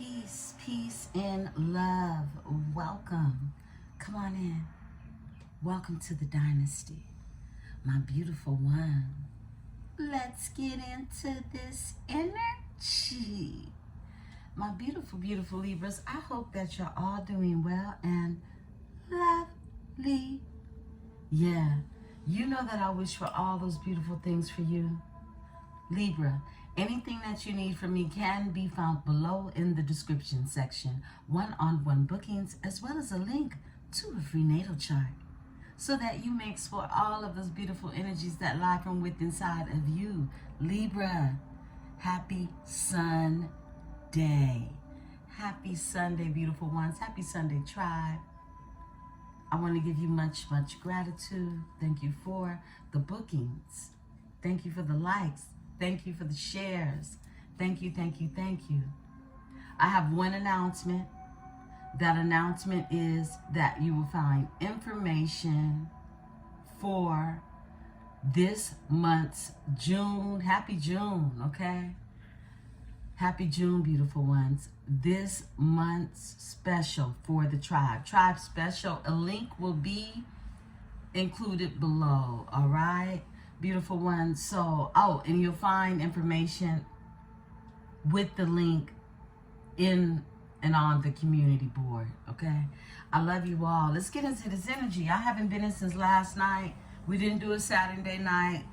Peace, peace, and love. Welcome. Come on in. Welcome to the dynasty, my beautiful one. Let's get into this energy. My beautiful, beautiful Libras, I hope that you're all doing well and lovely. Yeah, you know that I wish for all those beautiful things for you. Libra, anything that you need from me can be found below in the description section. One-on-one bookings, as well as a link to a free natal chart, so that you may explore all of those beautiful energies that lie from within inside of you. Libra, happy Sunday. Happy Sunday, beautiful ones. Happy Sunday, tribe. I want to give you much, much gratitude. Thank you for the bookings. Thank you for the likes. Thank you for the shares. Thank you, thank you, thank you. I have one announcement. That announcement is that you will find information for this month's June. Happy June, okay? Happy June, beautiful ones. This month's special for the tribe. Tribe special. A link will be included below, all right? Beautiful ones. So, and you'll find information with the link in and on the community board, okay? I love you all. Let's get into this energy. I haven't been in since last night. We didn't do a Saturday night.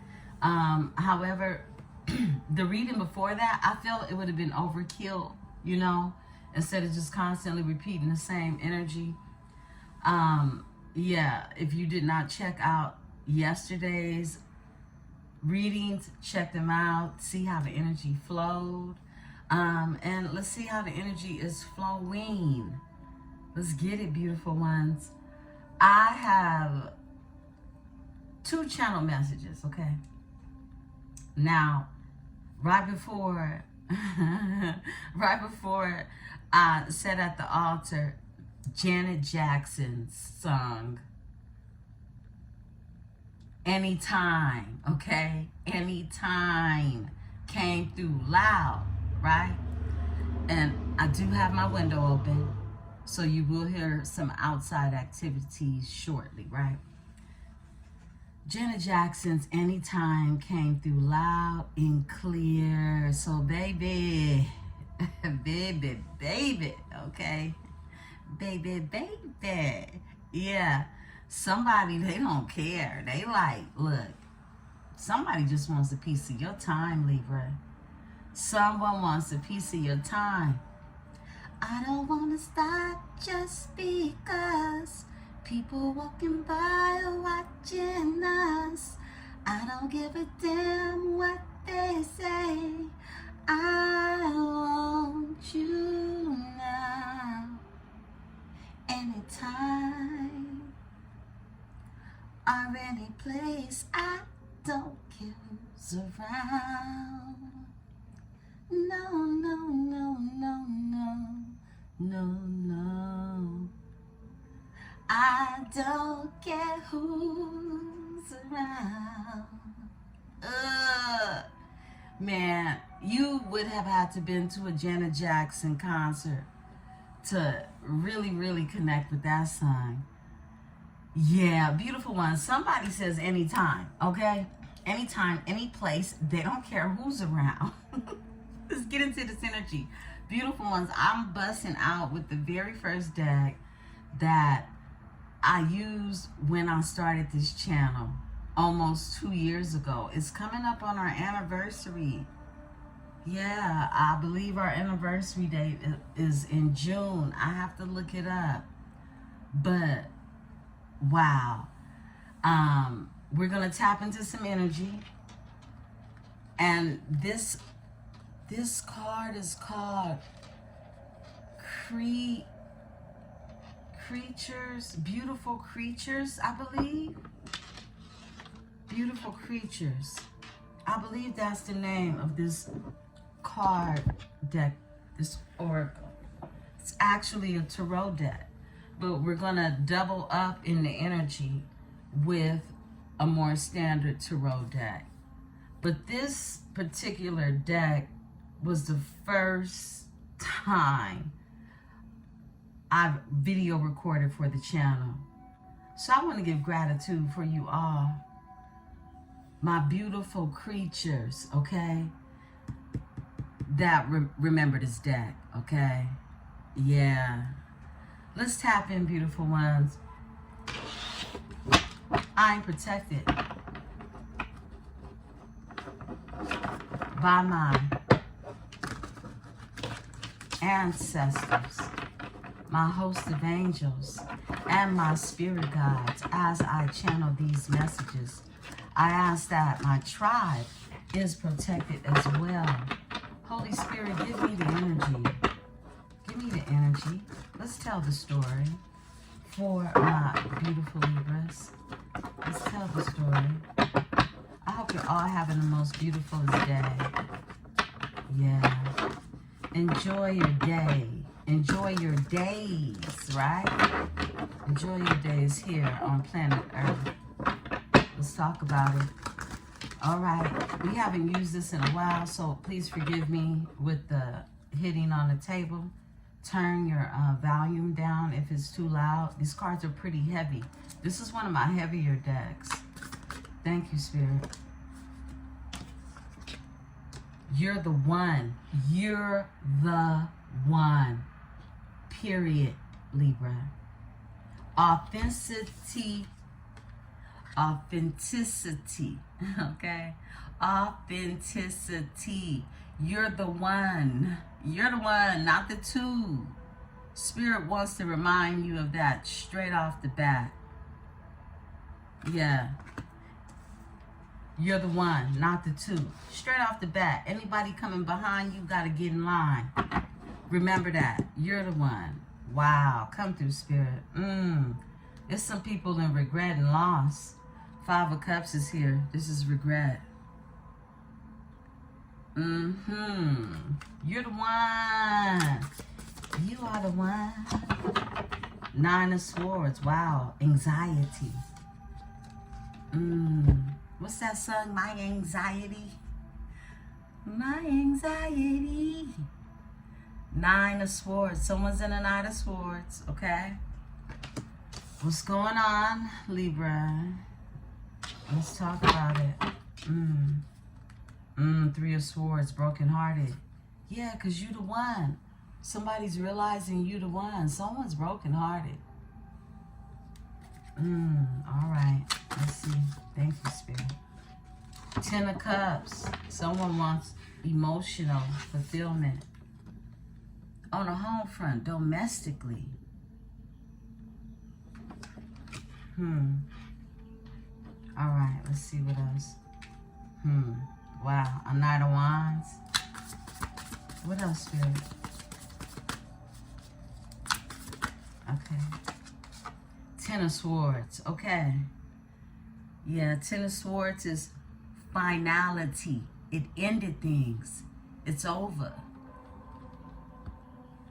However, the reading before that, I felt it would have been overkill, you know, instead of just constantly repeating the same energy. Yeah, if you did not check out yesterday's readings, check them out, see how the energy flowed. And let's see how the energy is flowing. Let's get it, beautiful ones. I have 2 channel messages, okay? Now, right before I sat at the altar, Janet Jackson's song, Anytime, okay? Anytime came through loud, right? And I do have my window open, so you will hear some outside activities shortly, right? Janet Jackson's Anytime came through loud and clear. So baby, baby, okay? Baby, yeah. Somebody, they don't care. They like, look, somebody just wants a piece of your time, Libra. Someone wants a piece of your time. I don't want to stop just because people walking by are watching us. I don't give a damn what they say. I want you now. Anytime or any place, I don't care who's around. No, no, no, no, no, no, no. I don't care who's around. Man, you would have had to been to a Janet Jackson concert to really, really connect with that song. Yeah, beautiful one. Somebody says anytime, okay? Anytime, any place. They don't care who's around. Let's get into this energy. Beautiful ones, I'm busting out with the very first deck that I used when I started this channel almost 2 years ago. It's coming up on our anniversary. Yeah, I believe our anniversary date is in June. I have to look it up. But wow. We're gonna tap into some energy. And this card is called Creatures, Beautiful Creatures, I believe. Beautiful Creatures. I believe that's the name of this card deck, this oracle. It's actually a tarot deck, but we're gonna double up in the energy with a more standard tarot deck. But this particular deck was the first time I've video recorded for the channel. So I want to give gratitude for you all, my beautiful creatures, okay, that remember this deck, okay? Yeah. Let's tap in, beautiful ones. I'm protected by my ancestors, my host of angels, and my spirit guides. As I channel these messages, I ask that my tribe is protected as well. Holy Spirit, give me the energy. Give me the energy. Let's tell the story for my beautiful Libras. Let's tell the story. I hope you're all having the most beautiful day. Yeah. Enjoy your day. Enjoy your days, right? Enjoy your days here on planet Earth. Let's talk about it. All right. We haven't used this in a while, so please forgive me with the hitting on the table. Turn your volume down if it's too loud. These cards are pretty heavy. This is one of my heavier decks. Thank you, Spirit. You're the one. You're the one. Period, Libra. Authenticity. Authenticity. Okay? Authenticity. You're the one. You're the one, not the two. Spirit wants to remind you of that straight off the bat. Yeah. You're the one, not the two. Straight off the bat. Anybody coming behind you got to get in line. Remember that. You're the one. Wow. Come through, Spirit. There's some people in regret and loss. 5 of Cups is here. This is regret. You're the one. You are the one. 9 of Swords. Wow. Anxiety. What's that song? My anxiety. My anxiety. 9 of Swords. Someone's in a 9 of Swords. Okay. What's going on, Libra? Let's talk about it. 3 of Swords. Brokenhearted. Yeah, because you the one. Somebody's realizing you the one. Someone's brokenhearted. All right. Let's see. Thank you, Spirit. 10 of Cups. Someone wants emotional fulfillment. On a home front, domestically. All right. Let's see what else. Wow. A Knight of Wands. What else, Spirit? Okay. 10 of Swords. Okay. Yeah, 10 of Swords is finality. It ended things. It's over.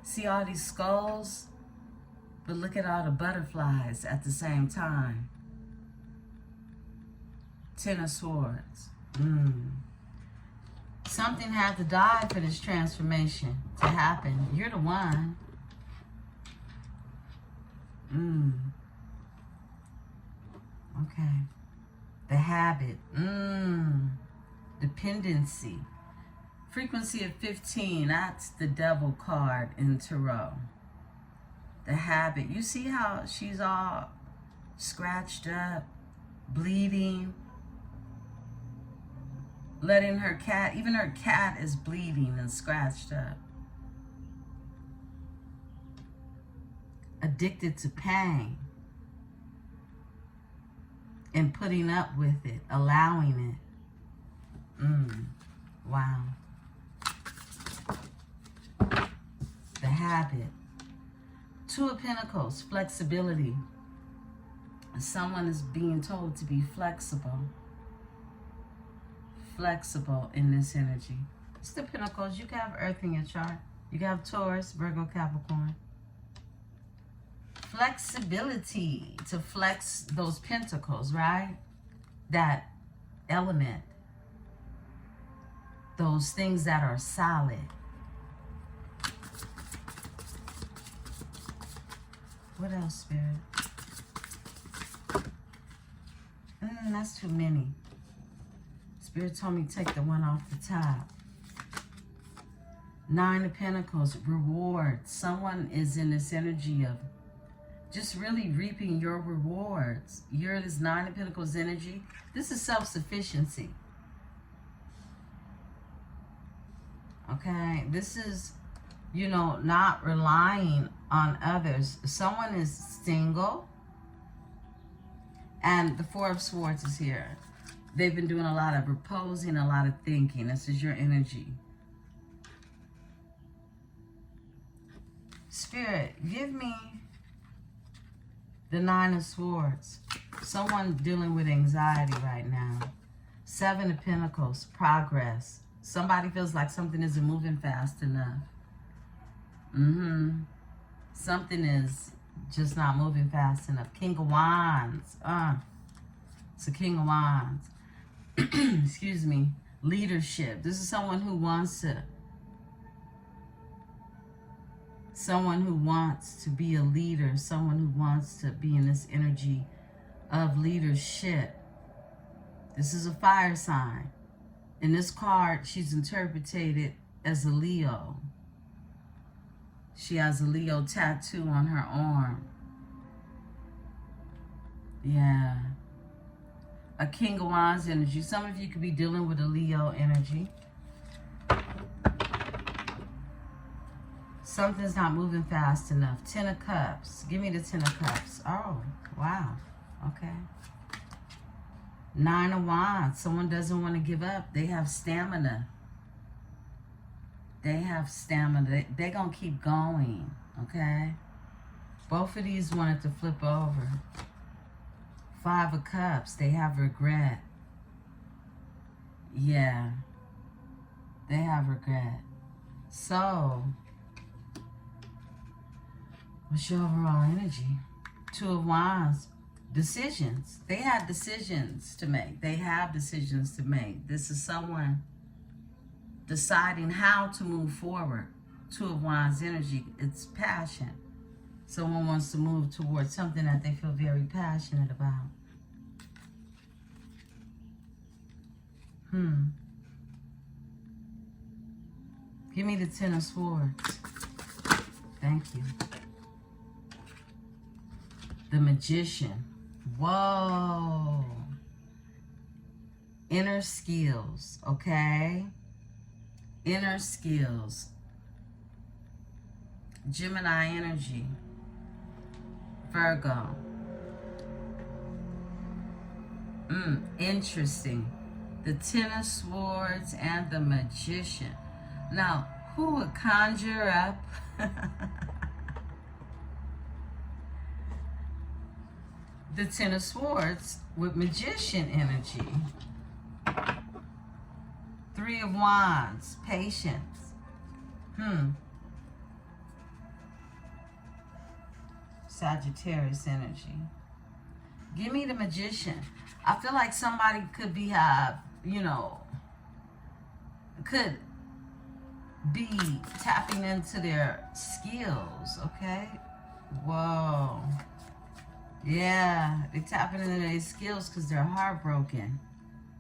See all these skulls? But look at all the butterflies at the same time. 10 of Swords. Something had to die for this transformation to happen. You're the one. Okay. The habit. Dependency. Frequency of 15. That's the devil card in Tarot. The habit. You see how she's all scratched up, bleeding, letting her cat, even her cat is bleeding and scratched up. Addicted to pain and putting up with it, allowing it. Wow. The habit. 2 of Pentacles, flexibility. Someone is being told to be flexible. Flexible in this energy. It's the Pentacles. You can have Earth in your chart. You can have Taurus, Virgo, Capricorn. Flexibility to flex those pentacles, right? That element. Those things that are solid. What else, Spirit? That's too many. Spirit told me to take the one off the top. 9 of Pentacles, reward. Someone is in this energy of just really reaping your rewards. You're this 9 of Pentacles energy. This is self-sufficiency. Okay? This is, you know, not relying on others. Someone is single. And the 4 of Swords is here. They've been doing a lot of reposing, a lot of thinking. This is your energy. Spirit, give me the 9 of Swords. Someone dealing with anxiety right now. 7 of Pentacles, progress. Somebody feels like something isn't moving fast enough. Something is just not moving fast enough. King of Wands. It's a King of Wands. Excuse me. Leadership. This is someone who wants to be a leader, someone who wants to be in this energy of leadership. This is a fire sign. In this card, she's interpreted as a Leo. She has a Leo tattoo on her arm. Yeah. A King of Wands energy. Some of you could be dealing with a Leo energy. Something's not moving fast enough. 10 of Cups. Give me the 10 of Cups. Oh, wow. Okay. 9 of Wands. Someone doesn't want to give up. They have stamina. They have stamina. They're going to keep going. Okay? Both of these wanted to flip over. 5 of Cups. They have regret. Yeah. They have regret. So, what's your overall energy? 2 of Wands. Decisions. They had decisions to make. They have decisions to make. This is someone deciding how to move forward. 2 of Wands energy. It's passion. Someone wants to move towards something that they feel very passionate about. Give me the 10 of Swords. Thank you. The Magician. Whoa. Inner skills, okay? Inner skills. Gemini energy. Virgo. Interesting. The 10 of Swords and the Magician. Now, who would conjure up the 10 of Swords with Magician energy? 3 of Wands, patience. Sagittarius energy. Give me the Magician. I feel like somebody could be, could be tapping into their skills, okay? Whoa. Yeah, they're tapping into their skills because they're heartbroken.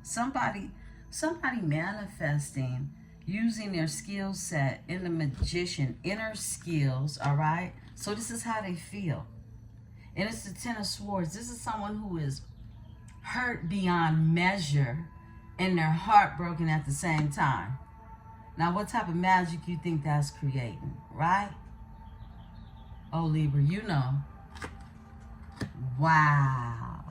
Somebody manifesting, using their skill set in the Magician, inner skills, all right? So this is how they feel. And it's the 10 of Swords. This is someone who is hurt beyond measure and they're heartbroken at the same time. Now, what type of magic you think that's creating, right? Oh, Libra, you know. Wow.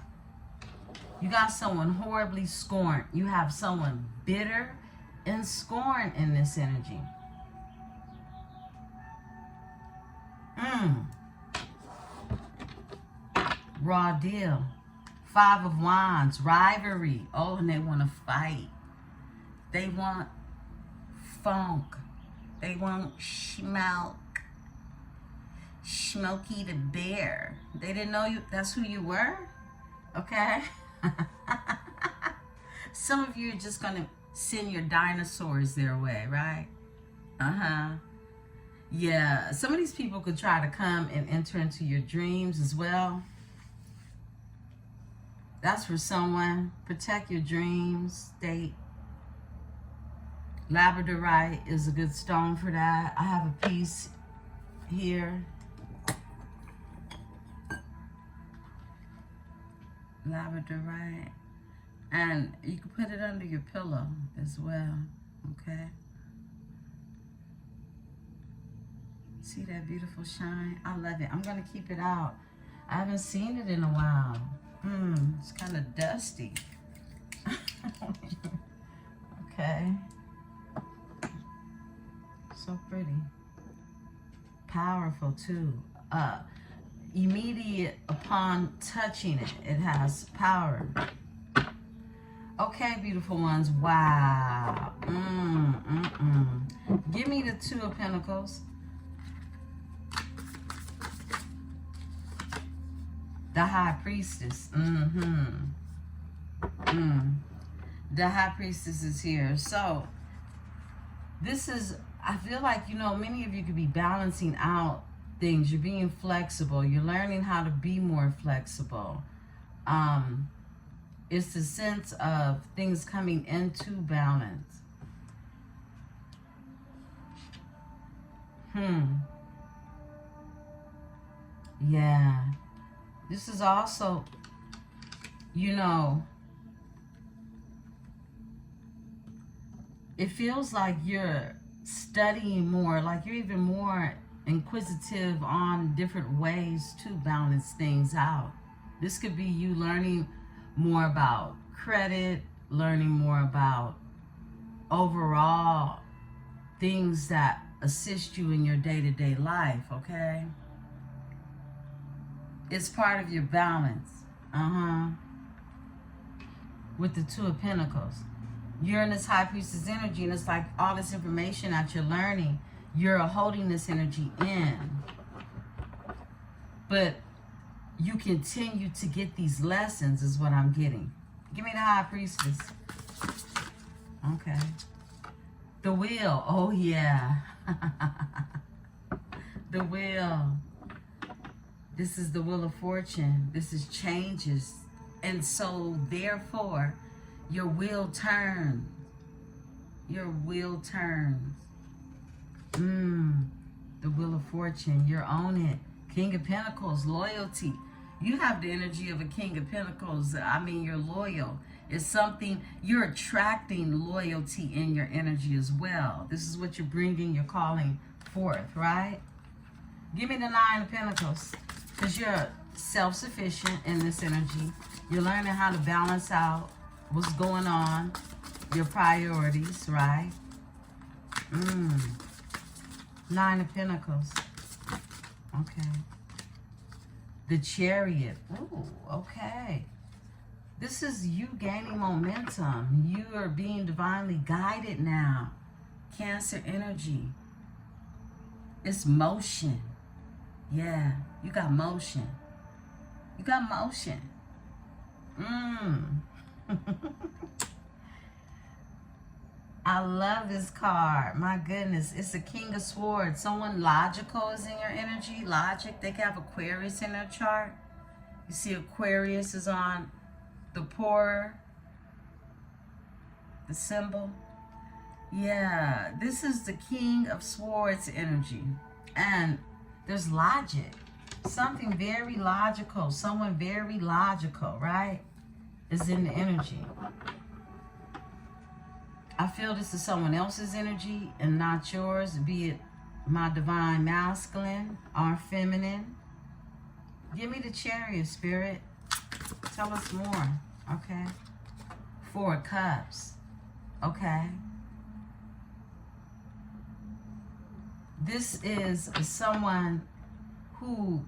You got someone horribly scorned. You have someone bitter and scorned in this energy. Raw deal. 5 of Wands, rivalry. Oh, and they want to fight. They want funk. They want smoke. Smokey the Bear. They didn't know you. That's who you were? Okay. Some of you are just going to send your dinosaurs their way, right? Yeah, some of these people could try to come and enter into your dreams as well. That's for someone. Protect your dreams state. Labradorite is a good stone for that. I have a piece here. Labradorite. And you can put it under your pillow as well. Okay. See that beautiful shine? I love it. I'm going to keep it out. I haven't seen it in a while. It's kind of dusty. Okay. So pretty. Powerful too. Immediate upon touching it, it has power. Okay, beautiful ones. Wow. Give me the Two of Pentacles. The High Priestess. The High Priestess is here. So, this is, I feel like, you know, many of you could be balancing out things. You're being flexible. You're learning how to be more flexible. It's the sense of things coming into balance. Yeah. This is also, you know, it feels like you're studying more, like you're even more inquisitive on different ways to balance things out. This could be you learning more about credit, learning more about overall things that assist you in your day-to-day life, okay? It's part of your balance. With the Two of Pentacles. You're in this High Priestess energy, and it's like all this information that you're learning, you're holding this energy in. But you continue to get these lessons is what I'm getting. Give me the High Priestess. Okay. The Wheel. Oh, yeah. The Wheel. This is the Wheel of Fortune. This is changes. And so, therefore, your wheel turns. Your wheel turns. The Wheel of Fortune. You're on it. King of Pentacles. Loyalty. You have the energy of a King of Pentacles. I mean, you're loyal. It's something, you're attracting loyalty in your energy as well. This is what you're bringing, you're calling forth, right? Give me the Nine of Pentacles. Because you're self-sufficient in this energy. You're learning how to balance out what's going on, your priorities, right? Nine of Pentacles. Okay. The Chariot. Ooh, okay. This is you gaining momentum. You are being divinely guided now. Cancer energy. It's motion. Yeah, you got motion. You got motion. I love this card. My goodness. It's a King of Swords. Someone logical is in your energy. Logic. They can have Aquarius in their chart. You see Aquarius is on the poorer, the symbol. Yeah, this is the King of Swords energy. And there's logic. Something very logical. Someone very logical, right? Is in the energy. I feel this is someone else's energy and not yours, be it my divine masculine or feminine. Give me the Chariot, Spirit. Tell us more. Okay. Four of Cups. Okay. This is someone who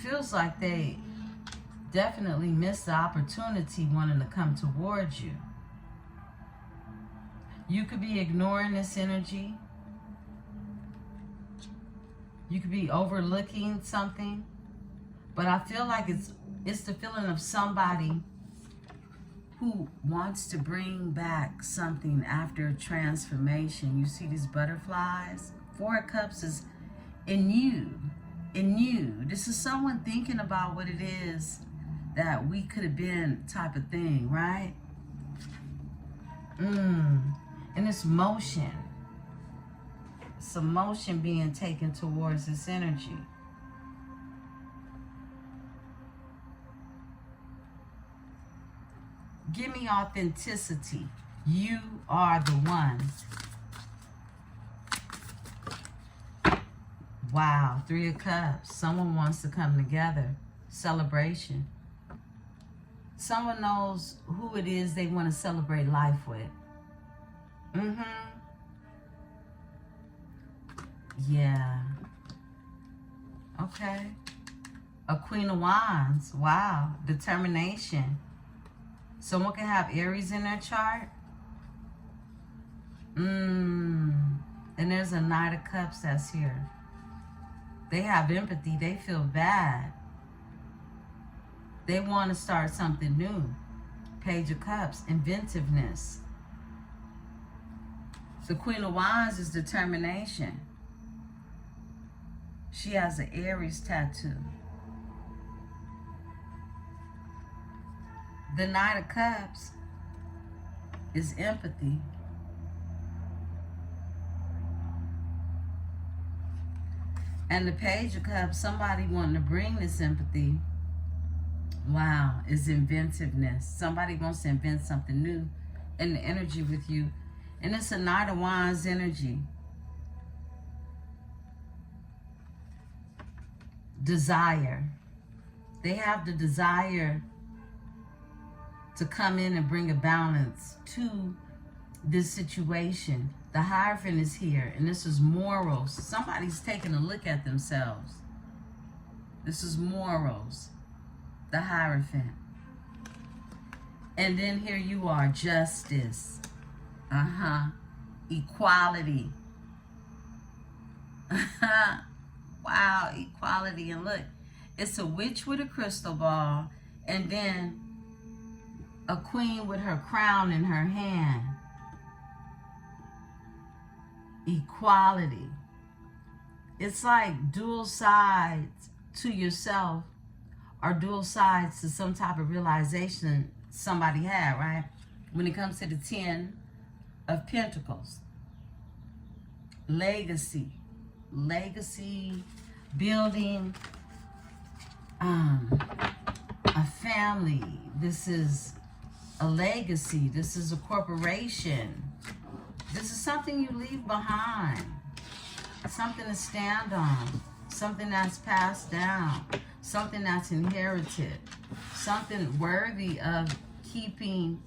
feels like they definitely missed the opportunity wanting to come towards you. You could be ignoring this energy. You could be overlooking something. But I feel like it's the feeling of somebody who wants to bring back something after transformation. You see these butterflies? Four of Cups is in you. This is someone thinking about what it is that we could have been, type of thing, right? And it's motion. Some motion being taken towards this energy. Give me authenticity. You are the one. Wow, 3 of Cups. Someone wants to come together. Celebration. Someone knows who it is they want to celebrate life with. Yeah. Okay. A Queen of Wands. Wow. Determination. Someone can have Aries in their chart. And there's a Knight of Cups that's here. They have empathy. They feel bad. They want to start something new. Page of Cups. Inventiveness. The Queen of Wands is determination. She has an Aries tattoo. The Knight of Cups is empathy. And the Page of Cups, somebody wanting to bring this empathy, wow, is inventiveness. Somebody wants to invent something new in the energy with you. And it's a Knight of Wands energy. Desire. They have the desire to come in and bring a balance to this situation. The Hierophant is here, and this is morals. Somebody's taking a look at themselves. This is morals. The Hierophant. And then here you are, justice. Equality. Wow, equality. And look, it's a witch with a crystal ball, and then a queen with her crown in her hand. Equality. It's like dual sides to yourself, or dual sides to some type of realization somebody had, right? When it comes to the 10 of Pentacles. Legacy. Legacy, building a family. This is a legacy. This is a corporation. This is something you leave behind. Something to stand on. Something that's passed down. Something that's inherited. Something worthy of keeping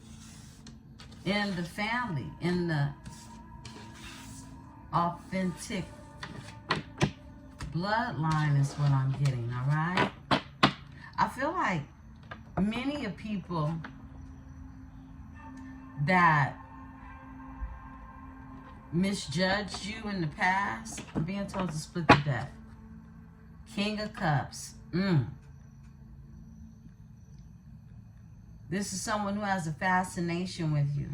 in the family, in the authentic bloodline is what I'm getting, all right? I feel like many of people that misjudged you in the past, I'm being told to split the deck. King of Cups. This is someone who has a fascination with you.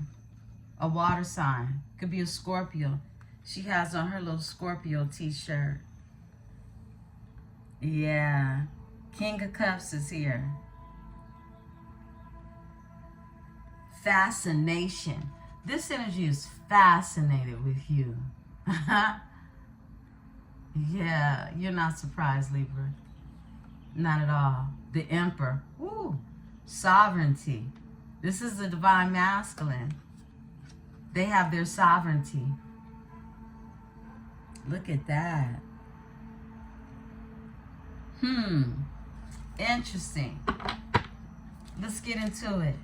A water sign. Could be a Scorpio. She has on her little Scorpio t-shirt. Yeah. King of Cups is here. Fascination. This energy is fascinated with you. Yeah, you're not surprised, Libra. Not at all. The Emperor. Ooh. Sovereignty. This is the divine masculine. They have their sovereignty. Look at that. Interesting. Let's get into it.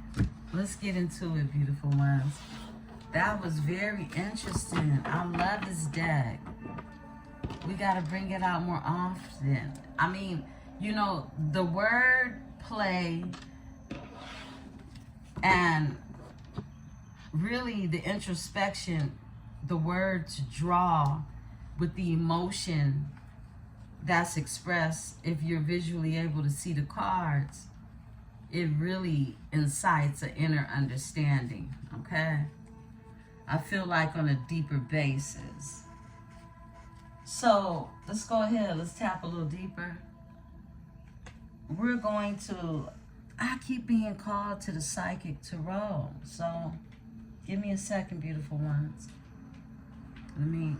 Let's get into it, beautiful ones. That was very interesting. I love this deck. We got to bring it out more often. I mean, you know, the word play and really the introspection, the words draw with the emotion that's expressed. If you're visually able to see the cards, it really incites an inner understanding, okay? I feel like on a deeper basis. So let's go ahead. Let's tap a little deeper. We're going to, I keep being called to the psychic tarot. So give me a second, beautiful ones. Let me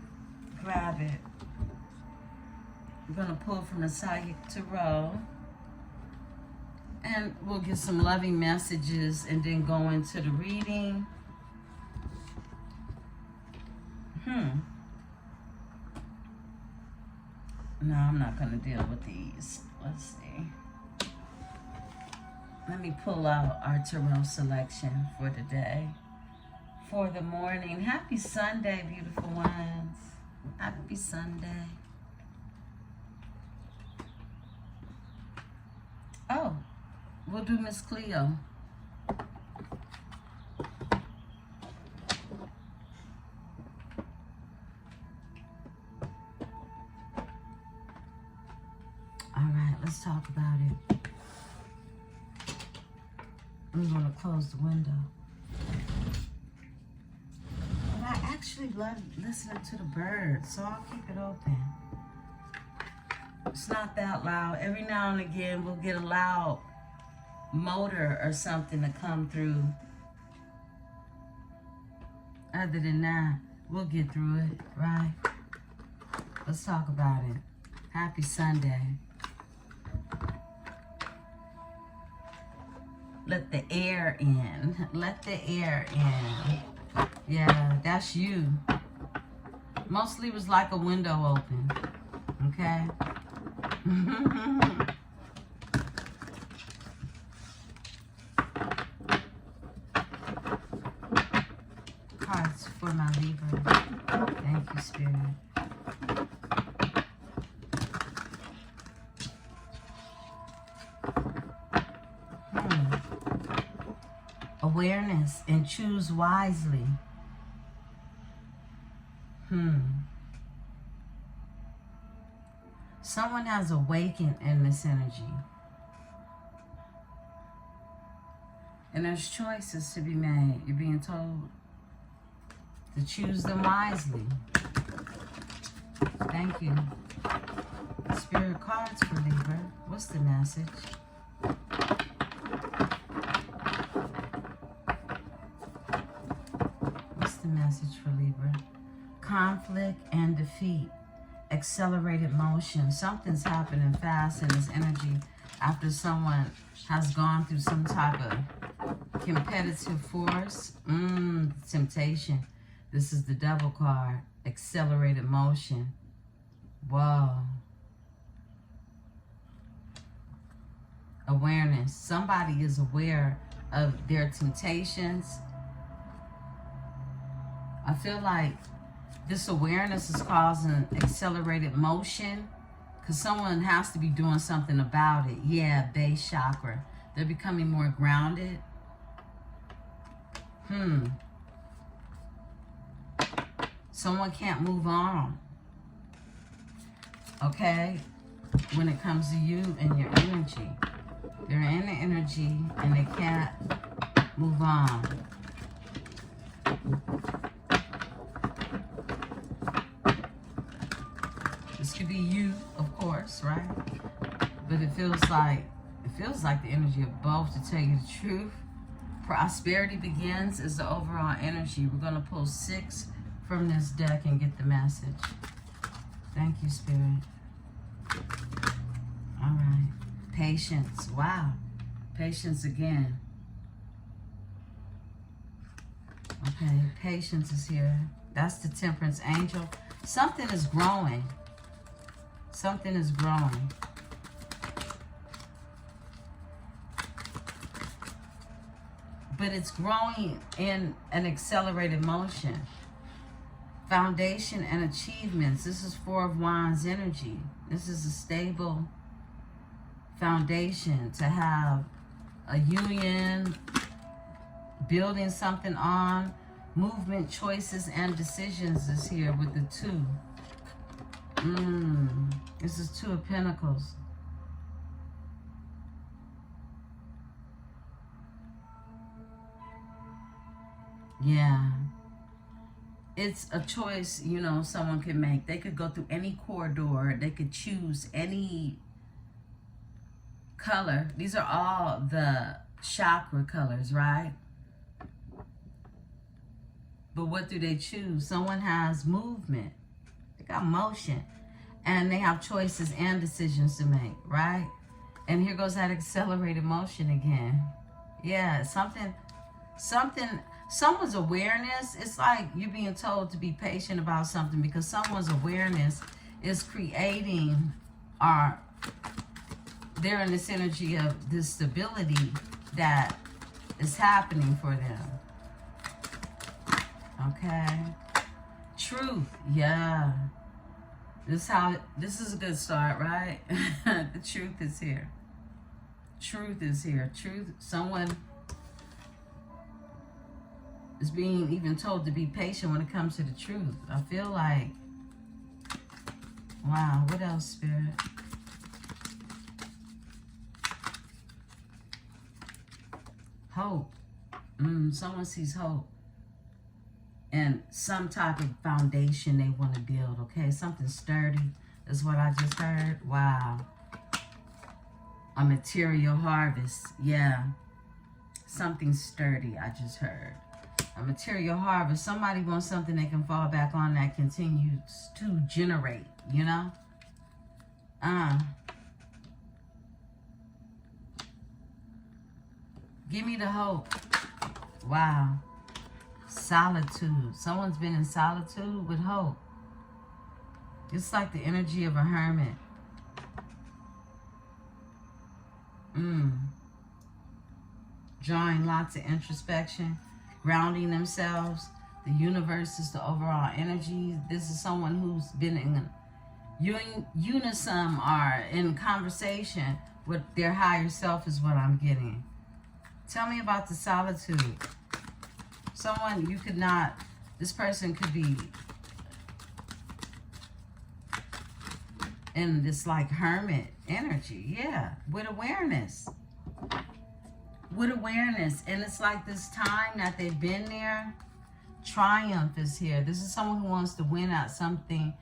grab it. We're going to pull from the psychic tarot. And we'll get some loving messages and then go into the reading. No, I'm not going to deal with these. Let's see. Let me pull out our tarot selection for today. For the morning. Happy Sunday, beautiful ones. Happy Sunday. Oh, we'll do Miss Cleo. All right, let's talk about it. I'm going to close the window. But I actually love listening to the birds, so I'll keep it open. It's not that loud. Every now and again, we'll get a loud motor or something to come through. Other than that, we'll get through it, right? Let's talk about it. Happy Sunday. Let the air in. Let the air in. Yeah, that's you. Mostly it was like a window open. Okay? Cards for my Libra. Thank you, Spirit. Awareness and choose wisely. Someone has awakened in this energy. And there's choices to be made. You're being told to choose them wisely. Thank you. Spirit cards for Libra. What's the message? What's the message for Libra? Conflict and defeat. Accelerated motion. Something's happening fast in this energy after someone has gone through some type of competitive force. Temptation. This is the Devil card. Accelerated motion. Whoa. Awareness. Somebody is aware of their temptations. I feel like this awareness is causing accelerated motion because someone has to be doing something about it. Yeah, base chakra. They're becoming more grounded. Someone can't move on. Okay? When it comes to you and your energy. They're in the energy and they can't move on. This could be you, of course, right? But it feels like the energy of both, to tell you the truth. Prosperity begins is the overall energy. We're going to pull 6 from this deck and get the message. Thank you, Spirit. All right. Patience. Wow. Patience again. Okay. Patience is here. That's the Temperance Angel. Something is growing. Something is growing. But it's growing in an accelerated motion. Foundation and achievements. This is 4 of Wands energy. This is a stable foundation to have a union, building something on. Movement, choices, and decisions is here with the 2. This is 2 of Pentacles. Yeah. it's a choice, you know, someone can make. They could go through any corridor. They could choose any color. These are all the chakra colors, right? But what do they choose? Someone has movement. They got motion. And they have choices and decisions to make, right? And here goes that accelerated motion again. Yeah, someone's awareness. It's like you're being told to be patient about something because someone's awareness is creating they're in this energy of this stability that is happening for them. Okay. Truth. Yeah. This is a good start, right? The truth is here. Truth is here. Truth. Someone is being even told to be patient when it comes to the truth. I feel like, wow, what else, Spirit? Hope. Someone sees hope. And some type of foundation they want to build, okay? Something sturdy is what I just heard. Wow. A material harvest. Yeah. Something sturdy, I just heard. A material harvest. Somebody wants something they can fall back on that continues to generate, you know? Give me the hope. Wow. Solitude. Someone's been in solitude with hope. It's like the energy of a hermit. Drawing lots of introspection, grounding themselves. The universe is the overall energy. This is someone who's been in unison or in conversation with their higher self is what I'm getting. Tell me about the solitude. Someone you could not, this person could be in this like hermit energy. Yeah, with awareness. With awareness. And it's like this time that they've been there, triumph is here. This is someone who wants to win at something.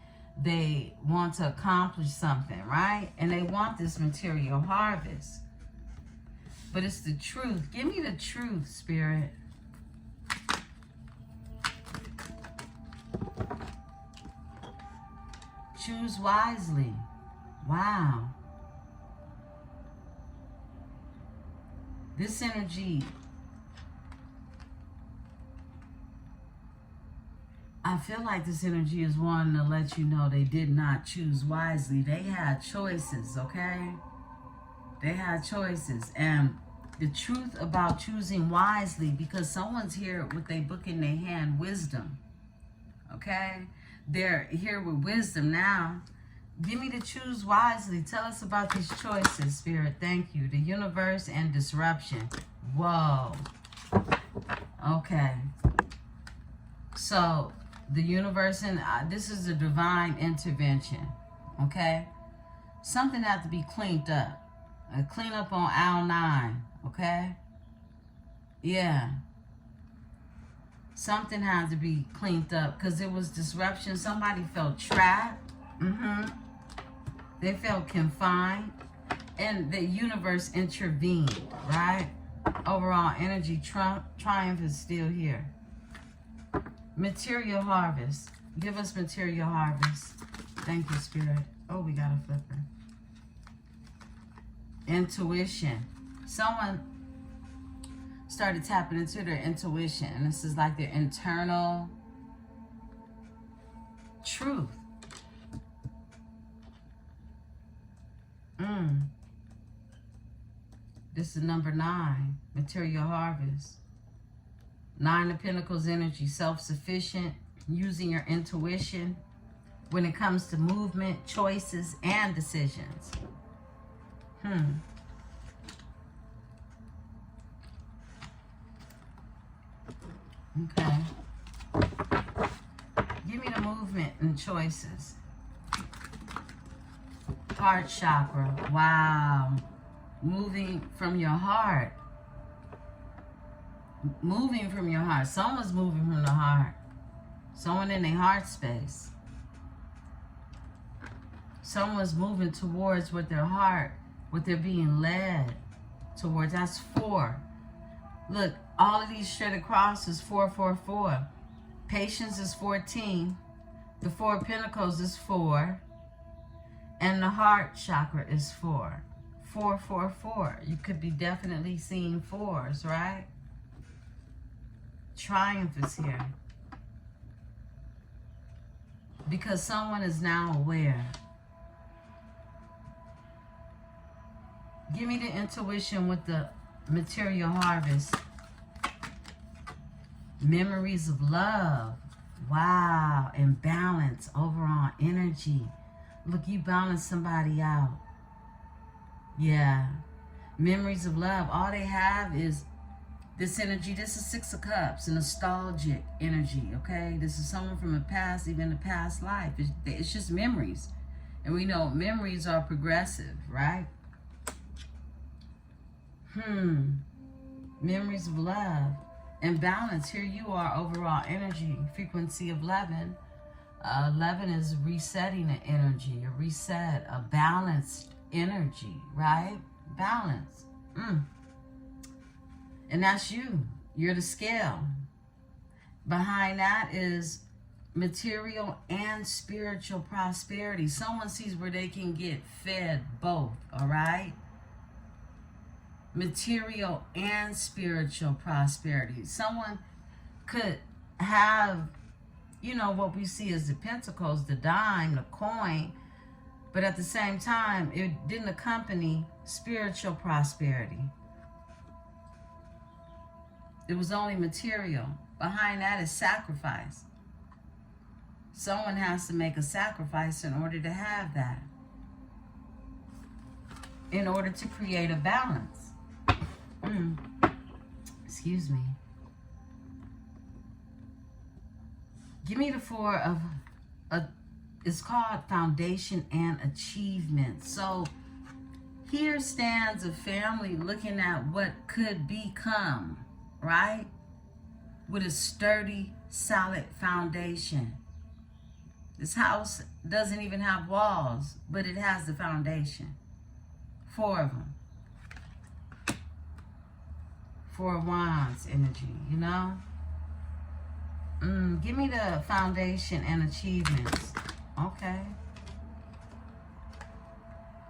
They want to accomplish something, right? And they want this material harvest. But it's the truth. Give me the truth, Spirit. Choose wisely. Wow. This energy, I feel like this energy is wanting to let you know they did not choose wisely. They had choices, okay? They had choices. And the truth about choosing wisely, because someone's here with a book in their hand, wisdom, okay? They're here with wisdom now. Give me to choose wisely. Tell us about these choices, Spirit. Thank you. The universe and disruption. Whoa. Okay. So, the universe and this is a divine intervention. Okay? Something has to be cleaned up. Clean up on aisle 9. Okay? Yeah. Something had to be cleaned up because there was disruption. Somebody felt trapped. They felt confined. And the universe intervened, right? Overall energy, triumph is still here. Material harvest. Give us material harvest. Thank you, Spirit. Oh, we got a flipper. Intuition. Someone started tapping into their intuition. And this is like their internal truth. This is number 9. Material harvest. 9 of Pentacles energy. Self-sufficient. Using your intuition when it comes to movement, choices, and decisions. Okay. Give me the movement and choices. Heart chakra. Wow. Moving from your heart. Moving from your heart. Someone's moving from the heart. Someone in their heart space. Someone's moving towards what their heart, what they're being led towards. That's 4. Look, all of these straight across is 4, 4, 4. Patience is 14. The 4 of Pentacles is 4. And the heart chakra is 4. 4, 4, 4. You could be definitely seeing 4s, right? Triumph is here. Because someone is now aware. Give me the intuition with the material harvest. Memories of love. Wow. And balance, overall energy. Look, you balance somebody out. Yeah. Memories of love. All they have is this energy. This is 6 of Cups, a nostalgic energy, okay? This is someone from a past, even a past life. It's just memories. And we know memories are progressive, right? Memories of love and balance. Here you are, overall energy, frequency of 11. 11 is resetting an energy, a reset, a balanced energy, right? Balance. And that's you. You're the scale. Behind that is material and spiritual prosperity. Someone sees where they can get fed both, all right? Material and spiritual prosperity. Someone could have, you know, what we see as the pentacles, the dime, the coin, but at the same time, it didn't accompany spiritual prosperity. It was only material. Behind that is sacrifice. Someone has to make a sacrifice in order to have that. In order to create a balance. Excuse me. Give me the 4 of, it's called foundation and achievement. So here stands a family looking at what could become, right? With a sturdy, solid foundation. This house doesn't even have walls, but it has the foundation. 4 of them. 4 of Wands energy, you know? Give me the foundation and achievements. Okay.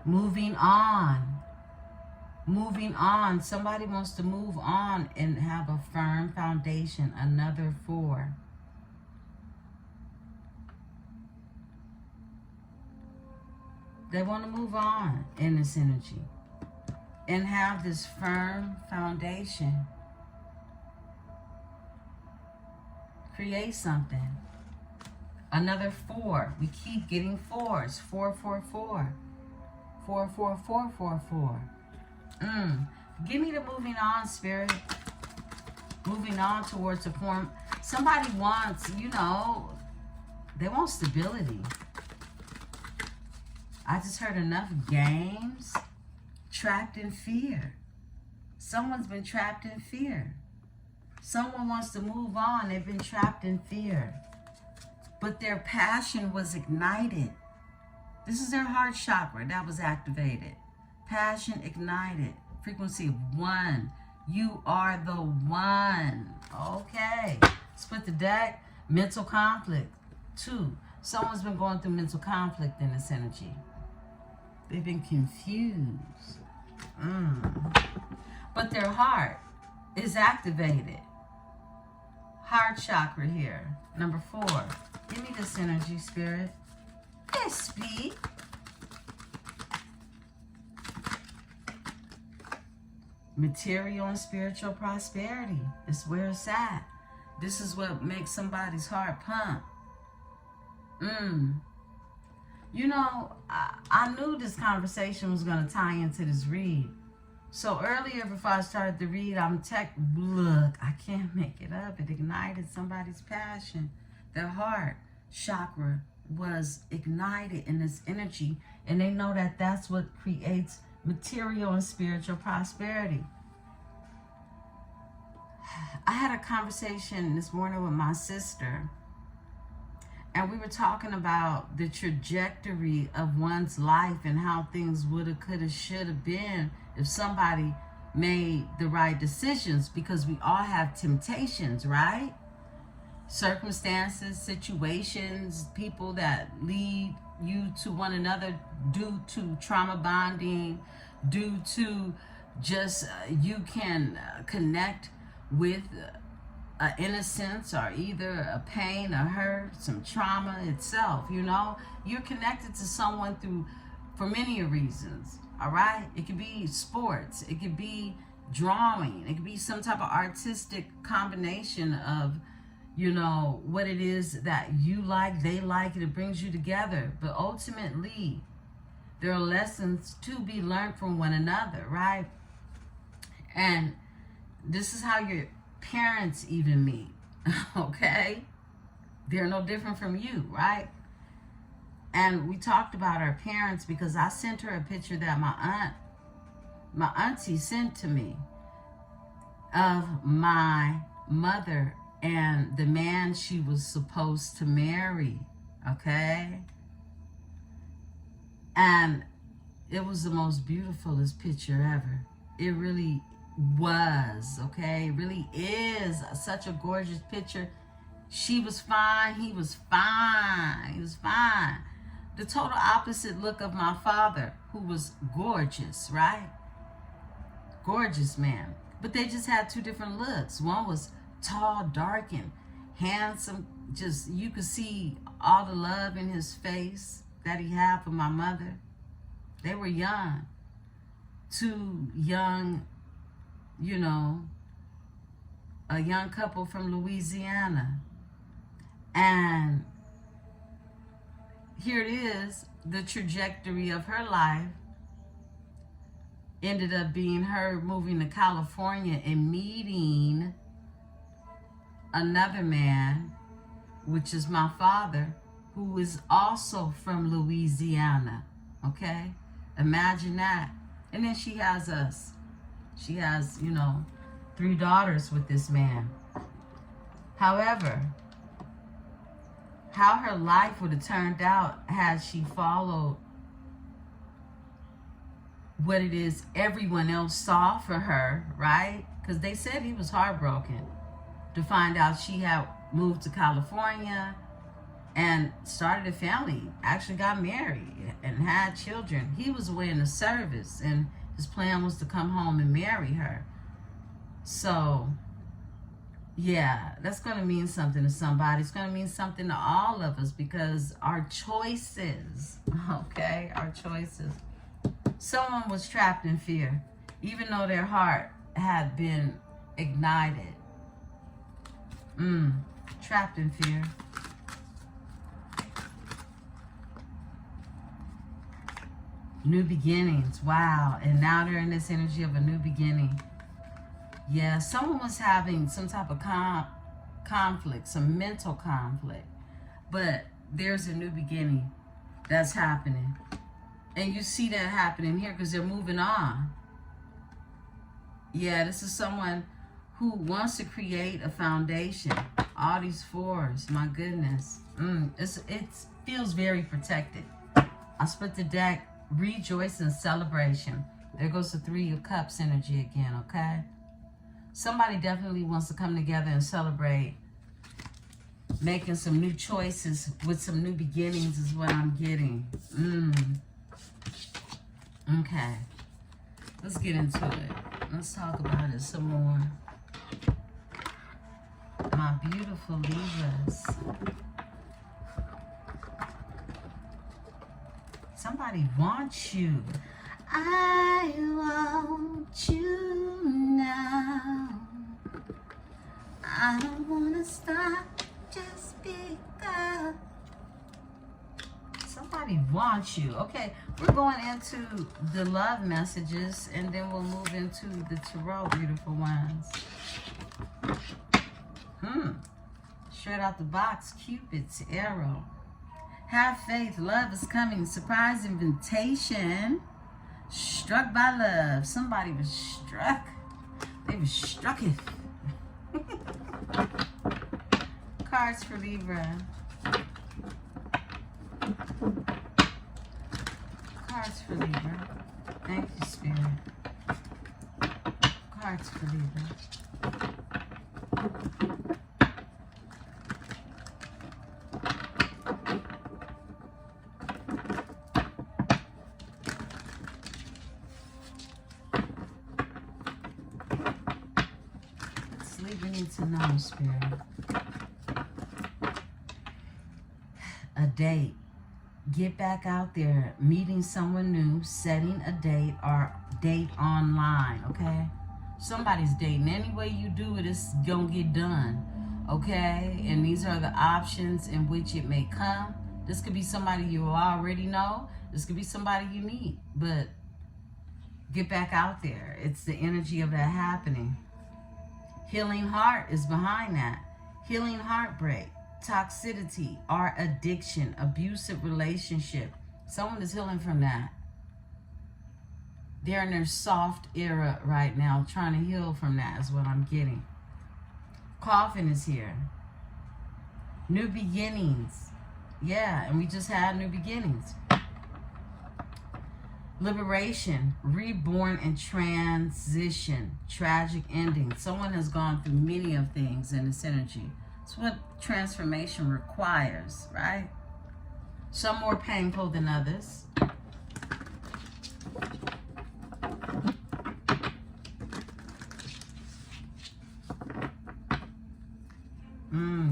Moving on. Moving on. Somebody wants to move on and have a firm foundation. Another 4. They want to move on in this energy and have this firm foundation. Create something. Another 4. We keep getting 4s. 4, 4, 4. 4, 4, 4, 4, 4. Give me the moving on, Spirit. Moving on towards a form. Somebody wants, you know, they want stability. I just heard enough games. Trapped in fear. Someone's been trapped in fear. Someone wants to move on. They've been trapped in fear. But their passion was ignited. This is their heart chakra that was activated. Passion ignited. Frequency of 1. You are the one. Okay. Split the deck. Mental conflict. 2. Someone's been going through mental conflict in this energy. They've been confused. But their heart is activated. Heart chakra here. Number 4. Give me this energy, Spirit. Yes, speak. Material and spiritual prosperity is where it's at. This is what makes somebody's heart pump. You know, I knew this conversation was going to tie into this read. So earlier, before I started the read, look, I can't make it up. It ignited somebody's passion. Their heart chakra was ignited in this energy. And they know that that's what creates material and spiritual prosperity. I had a conversation this morning with my sister. And we were talking about the trajectory of one's life and how things woulda, coulda, shoulda been if somebody made the right decisions, because we all have temptations, right? Circumstances, situations, people that lead you to one another due to trauma bonding, due to just you can connect with innocence, or either a pain, a hurt, some trauma itself. You know, you're connected to someone through for many reasons. All right, it could be sports, it could be drawing, it could be some type of artistic combination of, you know, what it is that you like, they like, and it brings you together. But ultimately, there are lessons to be learned from one another, right? And this is how your parents even meet, okay? They're no different from you, right? And we talked about our parents because I sent her a picture that my auntie sent to me of my mother and the man she was supposed to marry, okay? And it was the most beautifulest picture ever. It really was, okay? It really is such a gorgeous picture. She was fine, he was fine, he was fine. The total opposite look of my father, who was gorgeous, right? Gorgeous man. But they just had two different looks. One was tall, dark, and handsome. Just, you could see all the love in his face that he had for my mother. They were young. Two young, you know, a young couple from Louisiana. And here it is, the trajectory of her life ended up being her moving to California and meeting another man, which is my father, who is also from Louisiana, okay? Imagine that. And then she has us. She has, you know, 3 daughters with this man. However, how her life would have turned out had she followed what it is everyone else saw for her, right? Because they said he was heartbroken to find out she had moved to California and started a family, actually got married and had children. He was away in the service, and his plan was to come home and marry her. So yeah, that's going to mean something to somebody. It's going to mean something to all of us, because our choices, okay, our choices. Someone was trapped in fear, even though their heart had been ignited. Trapped in fear. New beginnings, wow. And now they're in this energy of a new beginning. Yeah, someone was having some type of conflict, some mental conflict. But there's a new beginning that's happening. And you see that happening here because they're moving on. Yeah, this is someone who wants to create a foundation. All these 4s, my goodness. It feels very protected. I split the deck, rejoice and celebration. There goes the 3 of Cups energy again, okay? Somebody definitely wants to come together and celebrate making some new choices with some new beginnings is what I'm getting. Okay. Let's get into it. Let's talk about it some more. My beautiful Libras. Somebody wants you. I want you now. I don't want to stop just because. Somebody wants you. Okay, we're going into the love messages, and then we'll move into the tarot, beautiful ones. Straight out the box, Cupid's arrow. Have faith, love is coming. Surprise invitation. Struck by love. Somebody was struck. They were strucketh. Cards for Libra. Cards for Libra. Thank you, Spirit. Cards for Libra. What's Libra need to know, Spirit? A date. Get back out there, meeting someone new, setting a date or date online, okay? Somebody's dating. Any way you do it, it's gonna get done, okay? And these are the options in which it may come. This could be somebody you already know. This could be somebody you meet, but get back out there. It's the energy of that happening. Healing heart is behind that. Healing heartbreak. Toxicity or addiction, abusive relationship. Someone is healing from that. They're in their soft era right now, trying to heal from that is what I'm getting. Coffin is here. New beginnings. Yeah, and we just had new beginnings. Liberation, reborn and transition, tragic ending. Someone has gone through many of things in this energy. It's what transformation requires, right? Some more painful than others.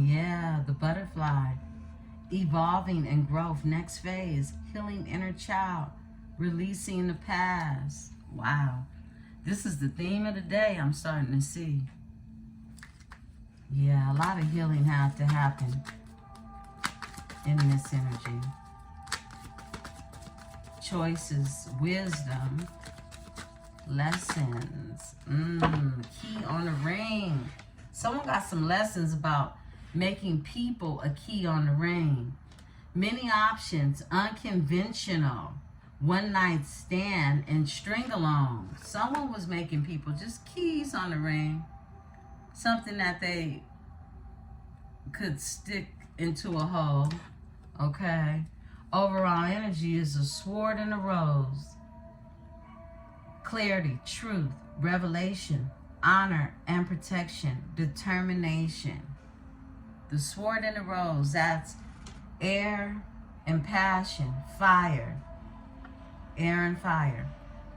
Yeah, the butterfly. Evolving and growth. Next phase. Healing inner child. Releasing the past. Wow. This is the theme of the day I'm starting to see. Yeah, a lot of healing has to happen in this energy. Choices, wisdom, lessons. Key on the ring. Someone got some lessons about making people a key on the ring. Many options, unconventional, one night stand, and string along. Someone was making people just keys on the ring. Something that they could stick into a hole, okay? Overall energy is a sword and a rose. Clarity, truth, revelation, honor and protection, determination. The sword and the rose, that's air and passion, fire. Air and fire.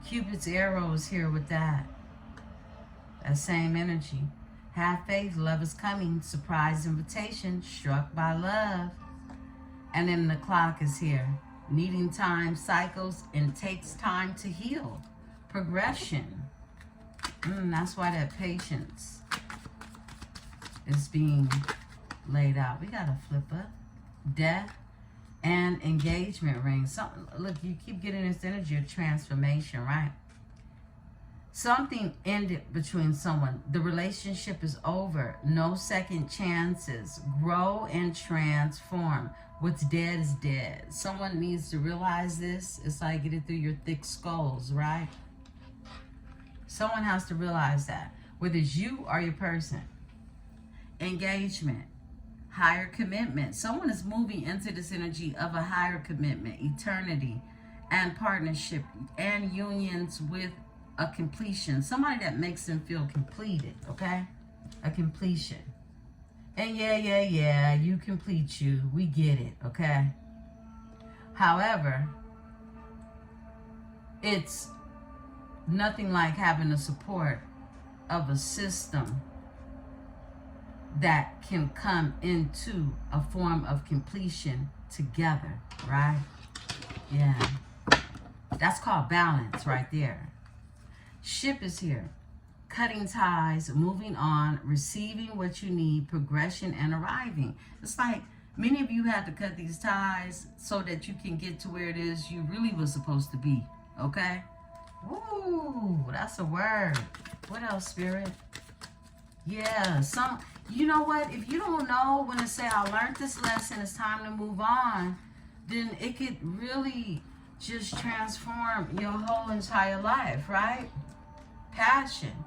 Cupid's arrow is here with that. That same energy. Have faith, love is coming. Surprise invitation, struck by love. And then the clock is here. Needing time, cycles, and takes time to heal. Progression. That's why that patience is being laid out. We got a flipper. Death and engagement ring. Look, you keep getting this energy of transformation, right? Something ended between someone. The relationship is over. No second chances. Grow and transform. What's dead is dead. Someone needs to realize this. It's like get it through your thick skulls, right? Someone has to realize that. Whether it's you or your person. Engagement. Higher commitment. Someone is moving into this energy of a higher commitment. Eternity. And partnership. And unions with a completion. Somebody that makes them feel completed, okay? A completion. And yeah, you complete you. We get it, okay? However, it's nothing like having the support of a system that can come into a form of completion together, right? Yeah. That's called balance right there. Ship is here. Cutting ties, moving on, receiving what you need, progression, and arriving. It's like many of you had to cut these ties so that you can get to where it is you really was supposed to be, okay? Ooh, that's a word. What else, Spirit? Yeah, you know what? If you don't know when to say, I learned this lesson, it's time to move on, then it could really just transform your whole entire life, right? Passion,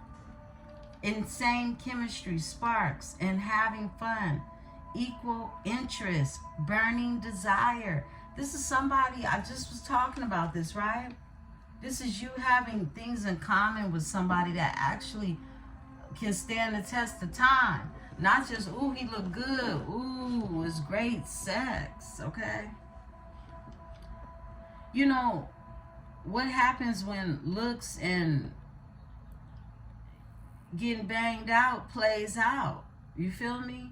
insane chemistry, sparks, and having fun. equal interest, burning desire. This is somebody, I just was talking about this, right? This is you having things in common with somebody that actually can stand the test of time. Not just, ooh, he look good. Ooh, it's great sex, okay? You know, what happens when looks and getting banged out plays out? You feel me?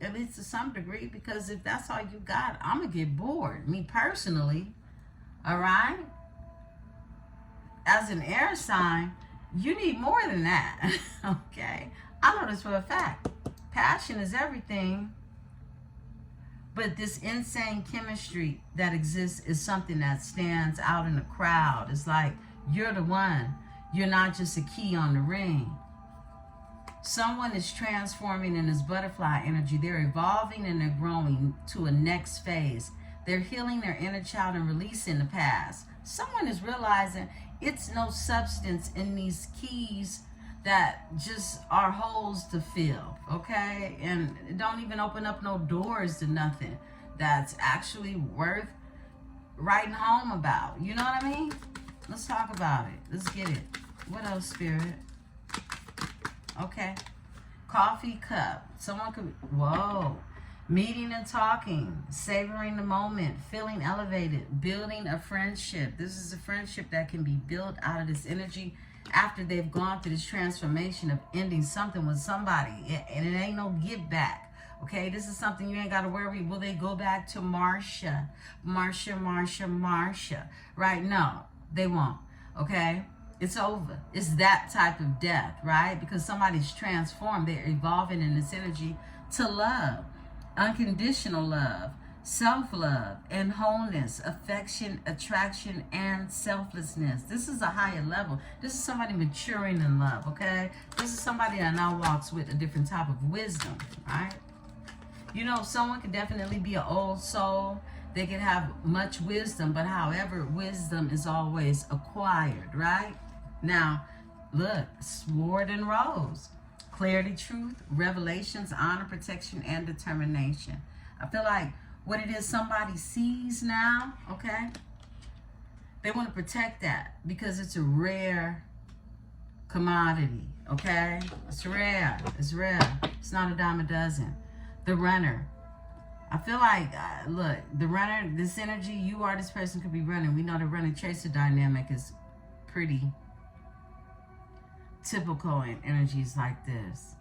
At least to some degree, because if that's all you got, I'm going to get bored. Me personally, all right? As an air sign, you need more than that, okay? I know this for a fact. Passion is everything, but this insane chemistry that exists is something that stands out in the crowd. It's like, you're the one. You're not just a key on the ring. Someone is transforming in this butterfly energy. They're evolving and they're growing to a next phase. They're healing their inner child and releasing the past. Someone is realizing it's no substance in these keys that just are holes to fill, okay? And don't even open up no doors to nothing that's actually worth writing home about. You know what I mean? Let's talk about it. Let's get it. What else, Spirit? Okay. Coffee cup. Someone could, whoa. Meeting and talking, savoring the moment, feeling elevated, building a friendship. This is a friendship that can be built out of this energy after they've gone through this transformation of ending something with somebody. And it ain't no give back. Okay, this is something you ain't got to worry. Will they go back to Marsha? Right? No, they won't. Okay? It's over. It's that type of death, right? Because somebody's transformed. They're evolving in this energy to love. Unconditional love, self-love, and wholeness, affection, attraction, and selflessness. This is a higher level. This is somebody maturing in love, okay? This is somebody that now walks with a different type of wisdom, right? You know, someone could definitely be an old soul. They can have much wisdom, but however, wisdom is always acquired, right? Now, look, sword and rose. Clarity, truth, revelations, honor, protection, and determination. I feel like what it is somebody sees now, okay? They want to protect that because it's a rare commodity, okay? It's rare. It's rare. It's not a dime a dozen. The runner. I feel like, look, the runner, this energy, you are this person could be running. We know the runner chaser dynamic is pretty typical in energies like this.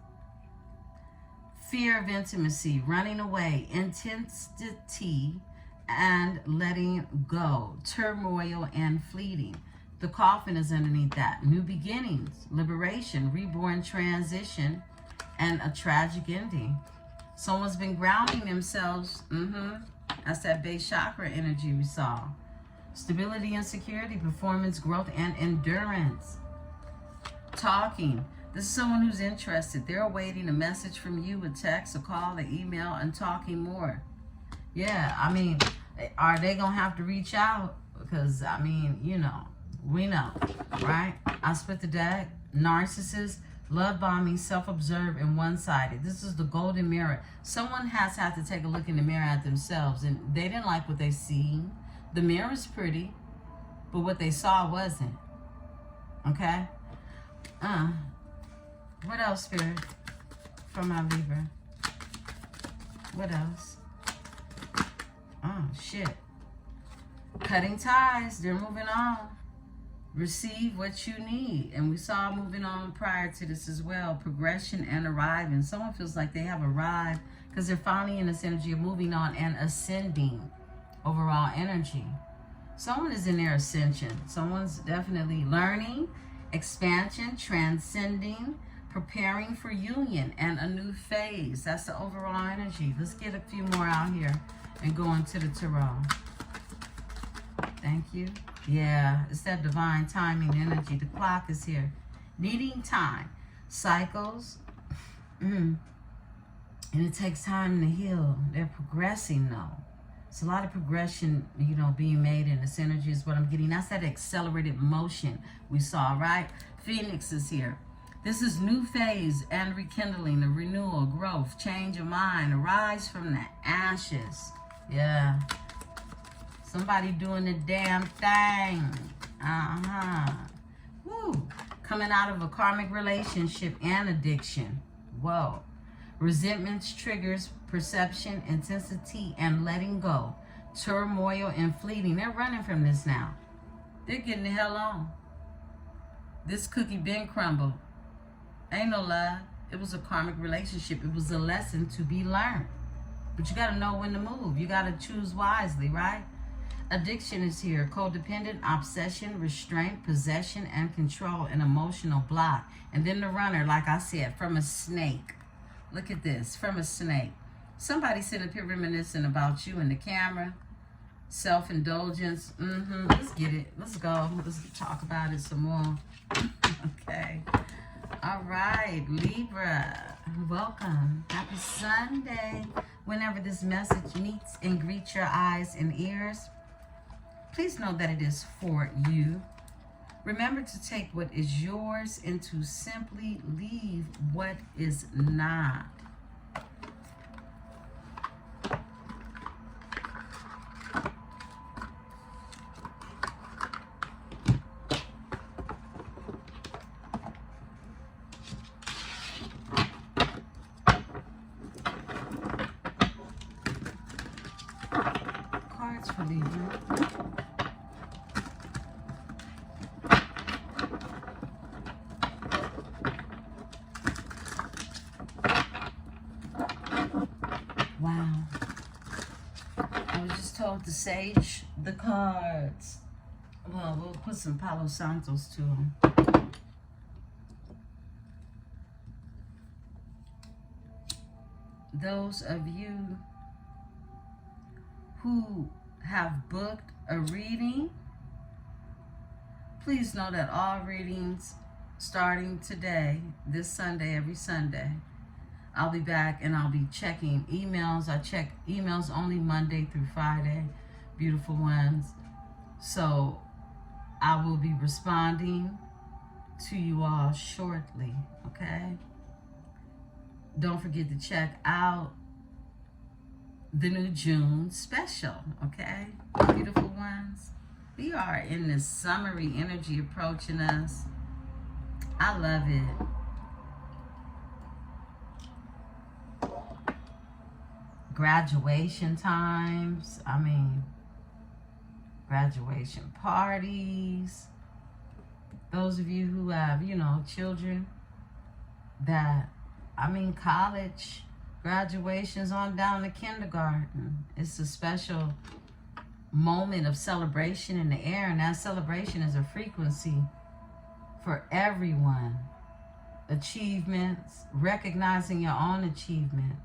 Fear of intimacy, running away, intensity, and letting go, turmoil and fleeting. The coffin is underneath that. New beginnings, liberation, reborn, transition, and a tragic ending. Someone's been grounding themselves. That's that base chakra energy we saw. Stability and security, performance, growth, and endurance. Talking. This is someone who's interested. They're awaiting a message from you, a text, a call, an email, and talking more. Yeah, I mean, are they going to have to reach out? Because, I mean, you know, we know, right? I split the deck. Narcissist, love bombing, self-observed, and one-sided. This is the golden mirror. Someone has had to take a look in the mirror at themselves, and they didn't like what they seen. The mirror's pretty, but what they saw wasn't. Okay? What else, Spirit? From my Libra. What else? Oh, shit. Cutting ties. They're moving on. Receive what you need. And we saw moving on prior to this as well. Progression and arriving. Someone feels like they have arrived because they're finally in this energy of moving on and ascending overall energy. Someone is in their ascension. Someone's definitely learning, expansion, transcending, preparing for union and a new phase. That's the overall energy. Let's get a few more out here and go into the tarot. Thank you. Yeah, it's that divine timing energy. The clock is here. Needing time. Cycles. And it takes time to heal. They're progressing though. It's a lot of progression, you know, being made in this energy is what I'm getting. That's that accelerated motion we saw, right? Phoenix is here. This is new phase and rekindling, a renewal, growth, change of mind, arise from the ashes. Yeah. Somebody doing the damn thing. Woo. Coming out of a karmic relationship and addiction. Whoa. Resentments, triggers, perception, intensity, and letting go. Turmoil and fleeting. They're running from this now. They're getting the hell on. This cookie been crumbled. Ain't no love. It was a karmic relationship. It was a lesson to be learned. But you got to know when to move. You got to choose wisely, right? Addiction is here. Codependent, obsession, restraint, possession, and control, and emotional block. And then the runner, like I said, from a snake. Look at this. From a snake. Somebody sitting up here reminiscing about you in the camera. Self-indulgence. Let's get it. Let's go. Let's talk about it some more. Okay. All right, Libra, welcome. Happy Sunday. Whenever this message meets and greets your eyes and ears, please know that it is for you. Remember to take what is yours and to simply leave what is not. For Libra. Wow. I was just told to sage the cards. Well, we'll put some Palo Santos to them. Those of you who have booked a reading, please know that all readings starting today, this Sunday, every Sunday, I'll be back and I'll be checking emails. I check emails only Monday through Friday, beautiful ones. So I will be responding to you all shortly, okay? Don't forget to check out the new June special, okay? Beautiful ones. We are in this summery energy approaching us. I love it. Graduation times. I mean, graduation parties. Those of you who have, you know, children that, I mean, college graduations on down to kindergarten. It's a special moment of celebration in the air, and that celebration is a frequency for everyone. Achievements, recognizing your own achievement.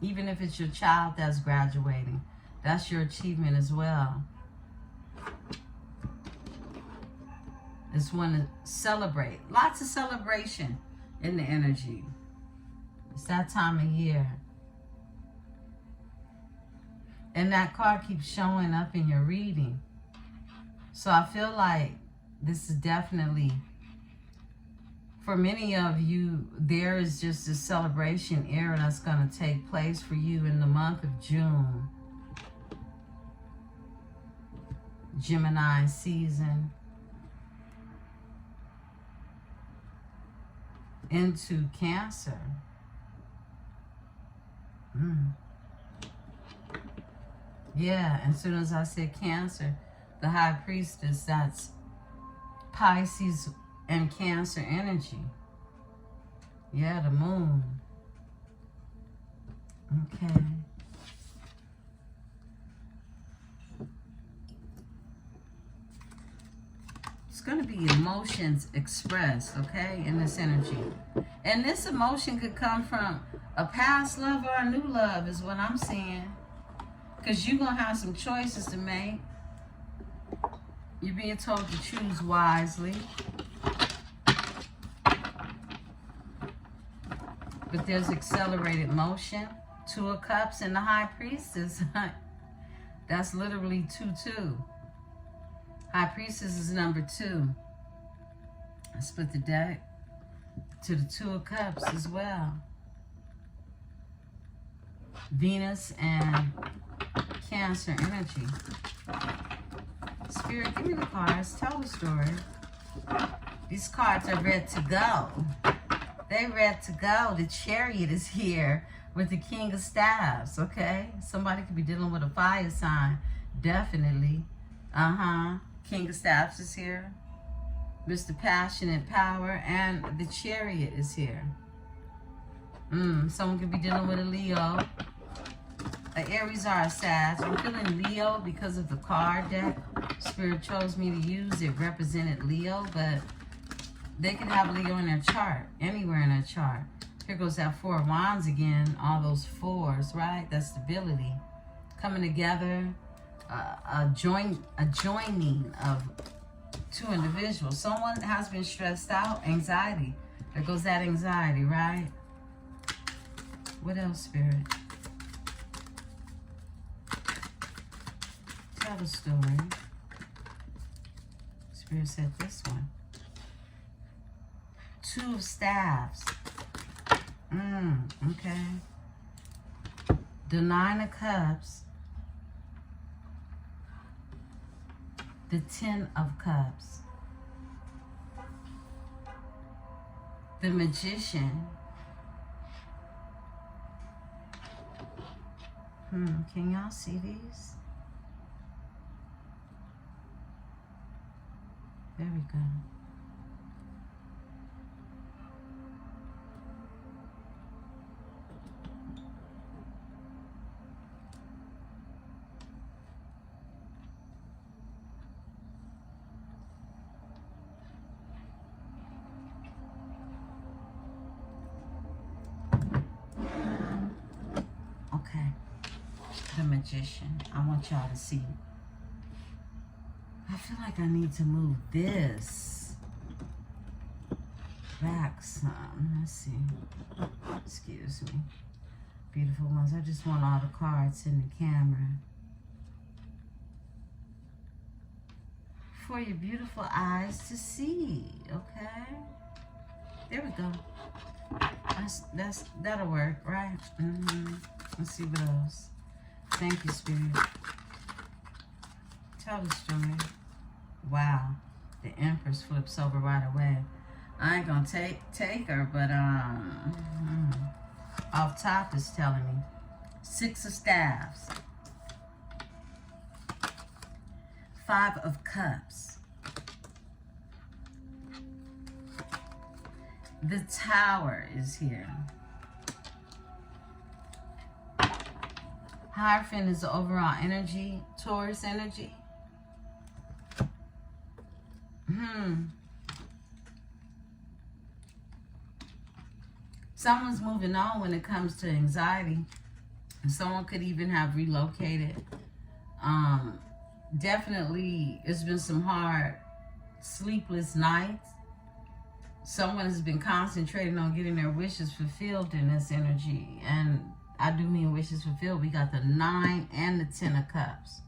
Even if it's your child that's graduating, that's your achievement as well. It's one to celebrate. Lots of celebration in the energy. It's that time of year. And that card keeps showing up in your reading. So I feel like this is definitely, for many of you, there is just a celebration era that's going to take place for you in the month of June. Gemini season. Into Cancer. Yeah, as soon as I said Cancer, the High Priestess, that's Pisces and Cancer energy. Yeah, the moon. Okay. It's going to be emotions expressed, okay, in this energy. And this emotion could come from a past love or a new love is what I'm seeing. Because you're going to have some choices to make. You're being told to choose wisely. But there's accelerated motion. Two of Cups and the High Priestess. That's literally 2-2. High Priestess is number 2. I split the deck. to the Two of Cups as well. Venus and Cancer energy. Spirit, give me the cards. Tell the story. These cards are ready to go. They're ready to go. The Chariot is here with the King of Staves, okay? Somebody could be dealing with a fire sign. Definitely. King of Staves is here. Mr. Passionate Power. And the Chariot is here. Someone could be dealing with a Leo. An Aries or a Sag. I'm feeling Leo because of the card deck Spirit chose me to use. It represented Leo, but they could have Leo in their chart, anywhere in their chart. Here goes that Four of Wands again, all those fours, right? That stability. Coming together, a joining of two individuals. Someone has been stressed out, anxiety. There goes that anxiety, right? What else, Spirit? Tell the story. Spirit said this one. Two of Staves. Okay. The Nine of Cups. The Ten of Cups. The Magician. Can y'all see these? There we go. Okay. The Magician. I want y'all to see. I feel like I need to move this back some. Let's see. Excuse me. Beautiful ones. I just want all the cards in the camera. For your beautiful eyes to see. Okay? There we go. That'll work, right? Let's see what else. Thank you, Spirit. Tell the story. Wow, the Empress flips over right away. I ain't gonna take her, but off top is telling me. Six of Staves. Five of Cups. The Tower is here. Hierophant is the overall energy, Taurus energy. Someone's moving on when it comes to anxiety. Someone could even have relocated. Definitely, it's been some hard, sleepless nights. Someone has been concentrating on getting their wishes fulfilled in this energy. And I do mean wishes fulfilled. We got the 9 and the 10 of Cups.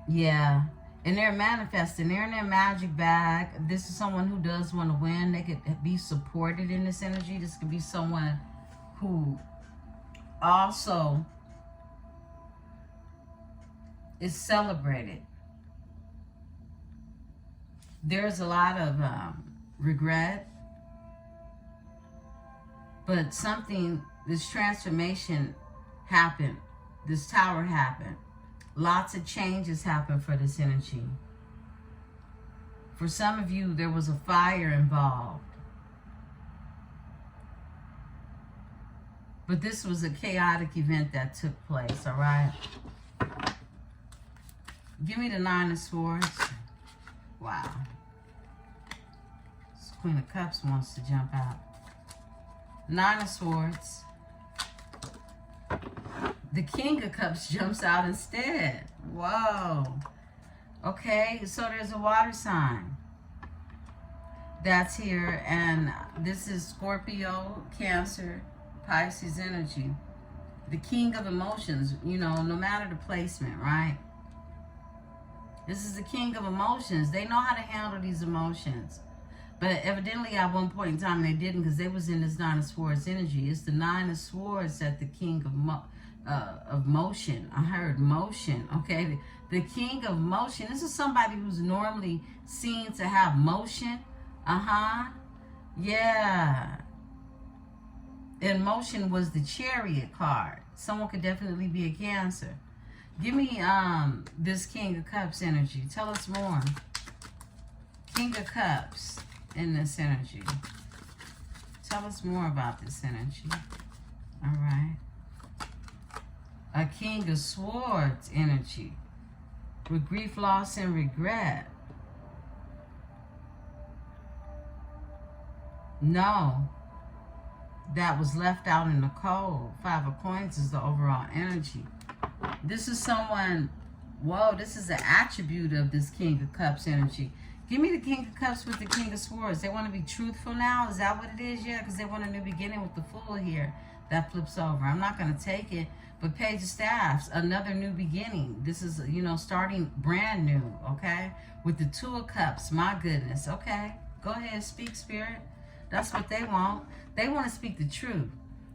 Yeah. And they're manifesting. They're in their magic bag. This is someone who does want to win. They could be supported in this energy. This could be someone who also is celebrated. There's a lot of regret. But this transformation happened. This tower happened. Lots of changes happened for this energy. For some of you, there was a fire involved. But this was a chaotic event that took place, all right? Give me the 9 of Swords. Wow. This Queen of Cups wants to jump out. 9 of Swords. The King of Cups jumps out instead. Whoa. Okay, so there's a water sign that's here. And this is Scorpio, Cancer, Pisces energy. The King of Emotions, you know, no matter the placement, right? This is the king of emotions. They know how to handle these emotions. But evidently at one point in time they didn't, because they was in this Nine of Swords energy. It's the Nine of Swords that the king of motion. I heard motion, okay? The king of motion. This is somebody who's normally seen to have motion. Yeah. And motion was the Chariot card. Someone could definitely be a Cancer. Give me this King of Cups energy. Tell us more. King of Cups in this energy. Tell us more about this energy. All right. A King of Swords energy. With grief, loss, and regret. No. That was left out in the cold. Five of Coins is the overall energy. This is someone, whoa, this is an attribute of this King of Cups energy. Give me the King of Cups with the King of Swords. They want to be truthful now? Is that what it is? Yeah, because they want a new beginning with the Fool here. That flips over. I'm not going to take it. But Page of Staffs, another new beginning. This is, you know, starting brand new, okay? With the Two of Cups, my goodness, okay? Go ahead, speak, Spirit. That's what they want. They want to speak the truth.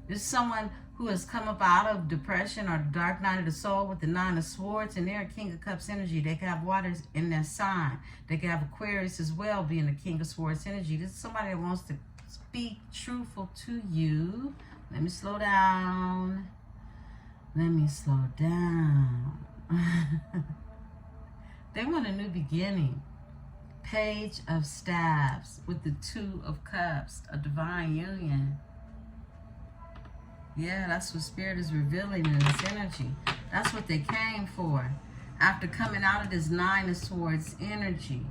There's someone who has come up out of depression or the dark night of the soul with the Nine of Swords, and they're a King of Cups energy. They can have waters in their sign. They can have Aquarius as well, being the King of Swords energy. This is somebody that wants to speak truthful to you. Let me slow down. Let me slow down. They want a new beginning. Page of Staffs with the Two of Cups, a divine union. Yeah, that's what Spirit is revealing in this energy. That's what they came for. After coming out of this Nine of Swords energy.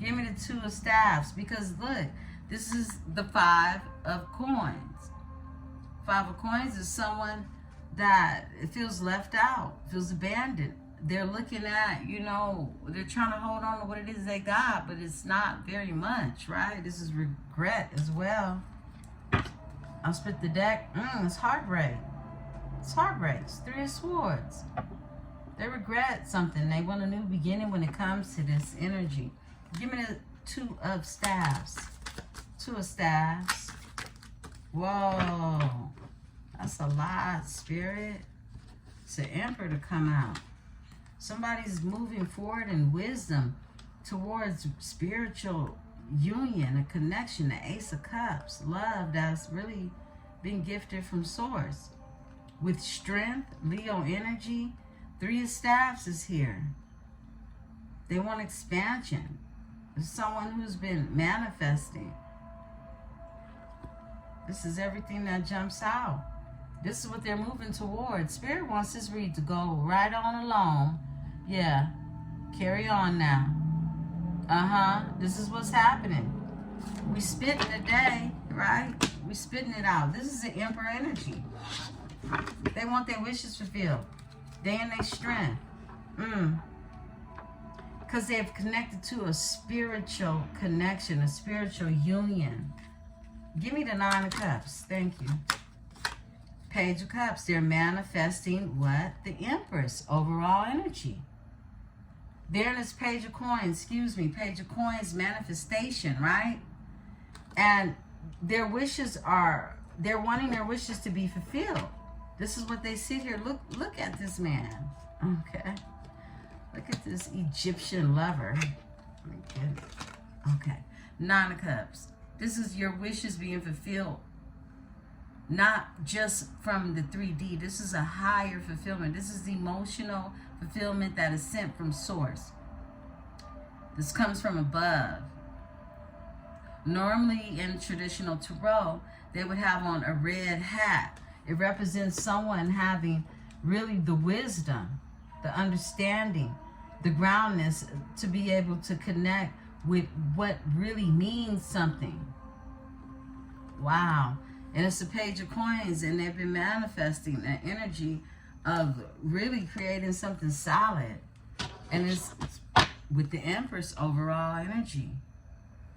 Give me the Two of Staffs. Because look, this is the Five of Coins. Five of Coins is someone that feels left out, feels abandoned. They're looking at, you know, they're trying to hold on to what it is they got, but it's not very much, right? This is regret as well. I'll split the deck. It's heartbreak. It's heartbreak. It's Three of Swords. They regret something. They want a new beginning when it comes to this energy. Give me the Two of Staffs. Two of Staffs. Whoa. That's a lot, Spirit. It's an Emperor to come out. Somebody's moving forward in wisdom towards spiritual union, a connection, the Ace of Cups, love that's really been gifted from Source. With strength, Leo energy, Three of Staffs is here. They want expansion. There's someone who's been manifesting. This is everything that jumps out. This is what they're moving towards. Spirit wants this read to go right on along. Yeah. Carry on now. This is what's happening. We spitting the day, right? We spitting it out. This is the Emperor energy. They want their wishes fulfilled. They in their strength. Because they've connected to a spiritual connection, a spiritual union. Give me the Nine of Cups. Thank you. Page of Cups. They're manifesting what? The Empress. Overall energy. There in this Page of Coins. Page of Coins manifestation, right? And their wishes are, they're wanting their wishes to be fulfilled. This is what they sit here. Look at this man. Okay. Look at this Egyptian lover. Let me get it. Okay. Nine of Cups. This is your wishes being fulfilled. Not just from the 3D. This is a higher fulfillment. This is emotional fulfillment that is sent from Source. This comes from above. Normally in traditional Tarot, they would have on a red hat. It represents someone having really the wisdom, the understanding, the groundness to be able to connect with what really means something. Wow. And it's a Page of Coins, and they've been manifesting an energy of really creating something solid. And it's with the Empress overall energy.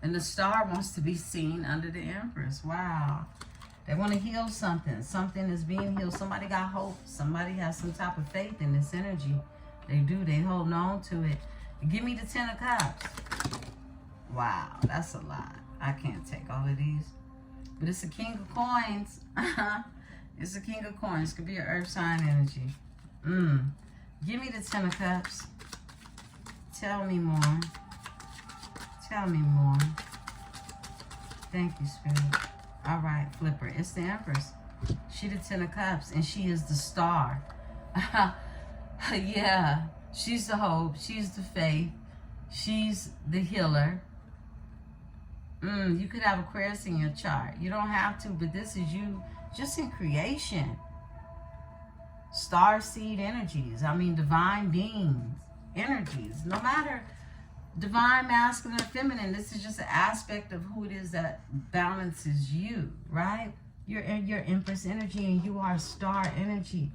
And the star wants to be seen under the Empress. Wow. They want to heal something. Something is being healed. Somebody got hope. Somebody has some type of faith in this energy. They do. They hold on to it. Give me the 10 of Cups. Wow, that's a lot. I can't take all of these. But it's a King of Coins. It's a King of Coins. Could be an earth sign energy. Give me the 10 of Cups. Tell me more. Tell me more. Thank you, Spirit. All right, Flipper. It's the Empress. She the 10 of Cups, and she is the star. Yeah, she's the hope. She's the faith. She's the healer. You could have Aquarius in your chart. You don't have to, but this is you just in creation. Star seed energies. I mean, divine beings energies. No matter divine, masculine, or feminine, this is just an aspect of who it is that balances you, right? You're Empress energy, and you are star energy.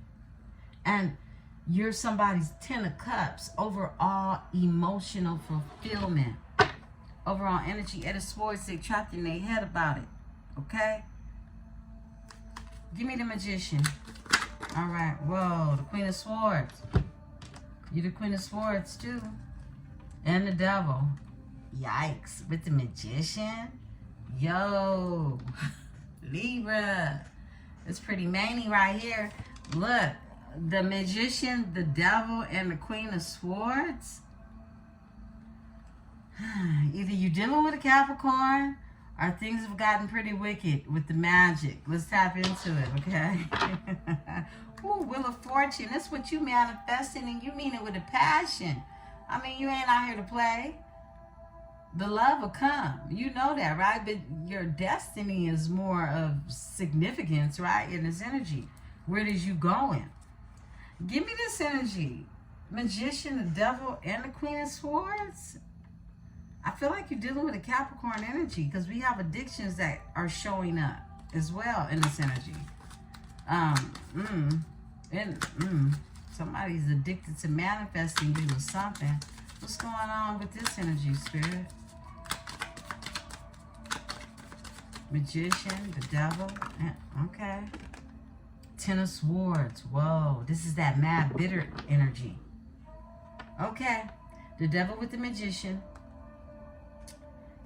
And you're somebody's 10 of Cups, overall emotional fulfillment. Overall energy. At a sports, they trapped in their head about it. Okay? Give me the Magician. All right. Whoa, the Queen of Swords. You're the Queen of Swords, too. And the Devil. Yikes. With the Magician? Yo. Libra. It's pretty manly right here. Look. The Magician, the Devil, and the Queen of Swords. Either you're dealing with a Capricorn or things have gotten pretty wicked with the magic. Let's tap into it, okay? Ooh, Wheel of Fortune. That's what you manifesting, and you mean it with a passion. I mean, you ain't out here to play. The love will come. You know that, right? But your destiny is more of significance, right? In this energy. Where is you going? Give me this energy. Magician, the Devil, and the Queen of Swords. I feel like you're dealing with a Capricorn energy because we have addictions that are showing up as well in this energy. Somebody's addicted to manifesting you or something. What's going on with this energy, Spirit? Magician, the Devil. Okay. 10 of Swords. Whoa, this is that mad, bitter energy. Okay. The Devil with the Magician.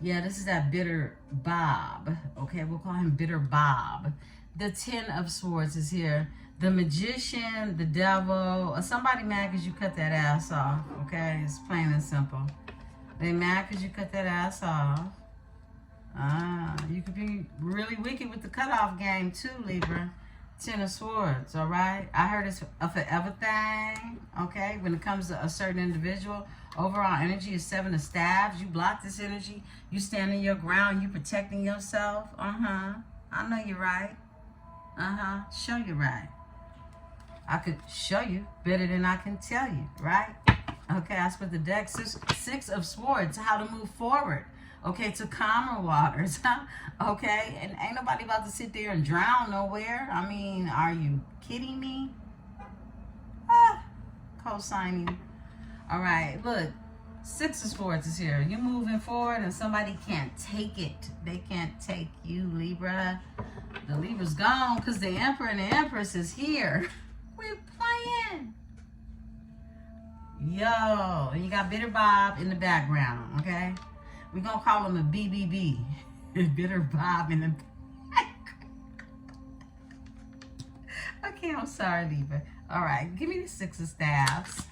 Yeah, this is that bitter Bob. Okay, we'll call him Bitter Bob. The 10 of Swords is here. The Magician, the Devil. Somebody mad because you cut that ass off. Okay, it's plain and simple. They mad because you cut that ass off. You could be really wicked with the cutoff game too, Libra. 10 of Swords, all right? I heard it's a forever thing, okay? When it comes to a certain individual, overall energy is 7 of Staves. You block this energy. You standing your ground. You protecting yourself. I know you're right. Show you right. I could show you better than I can tell you, right? Okay, I split the deck. 6 of Swords, how to move forward. Okay, to calmer waters. Okay, and ain't nobody about to sit there and drown nowhere. I mean, are you kidding me? Co-signing. All right, look. 6 of Swords is here. You're moving forward and somebody can't take it. They can't take you, Libra. The Libra's gone because the Emperor and the Empress is here. We're playing. Yo, and you got Bitter Bob in the background, okay? We're going to call him a BBB. Bitter Bob in the background. Okay, I'm sorry, Libra. All right, give me the 6 of Staves.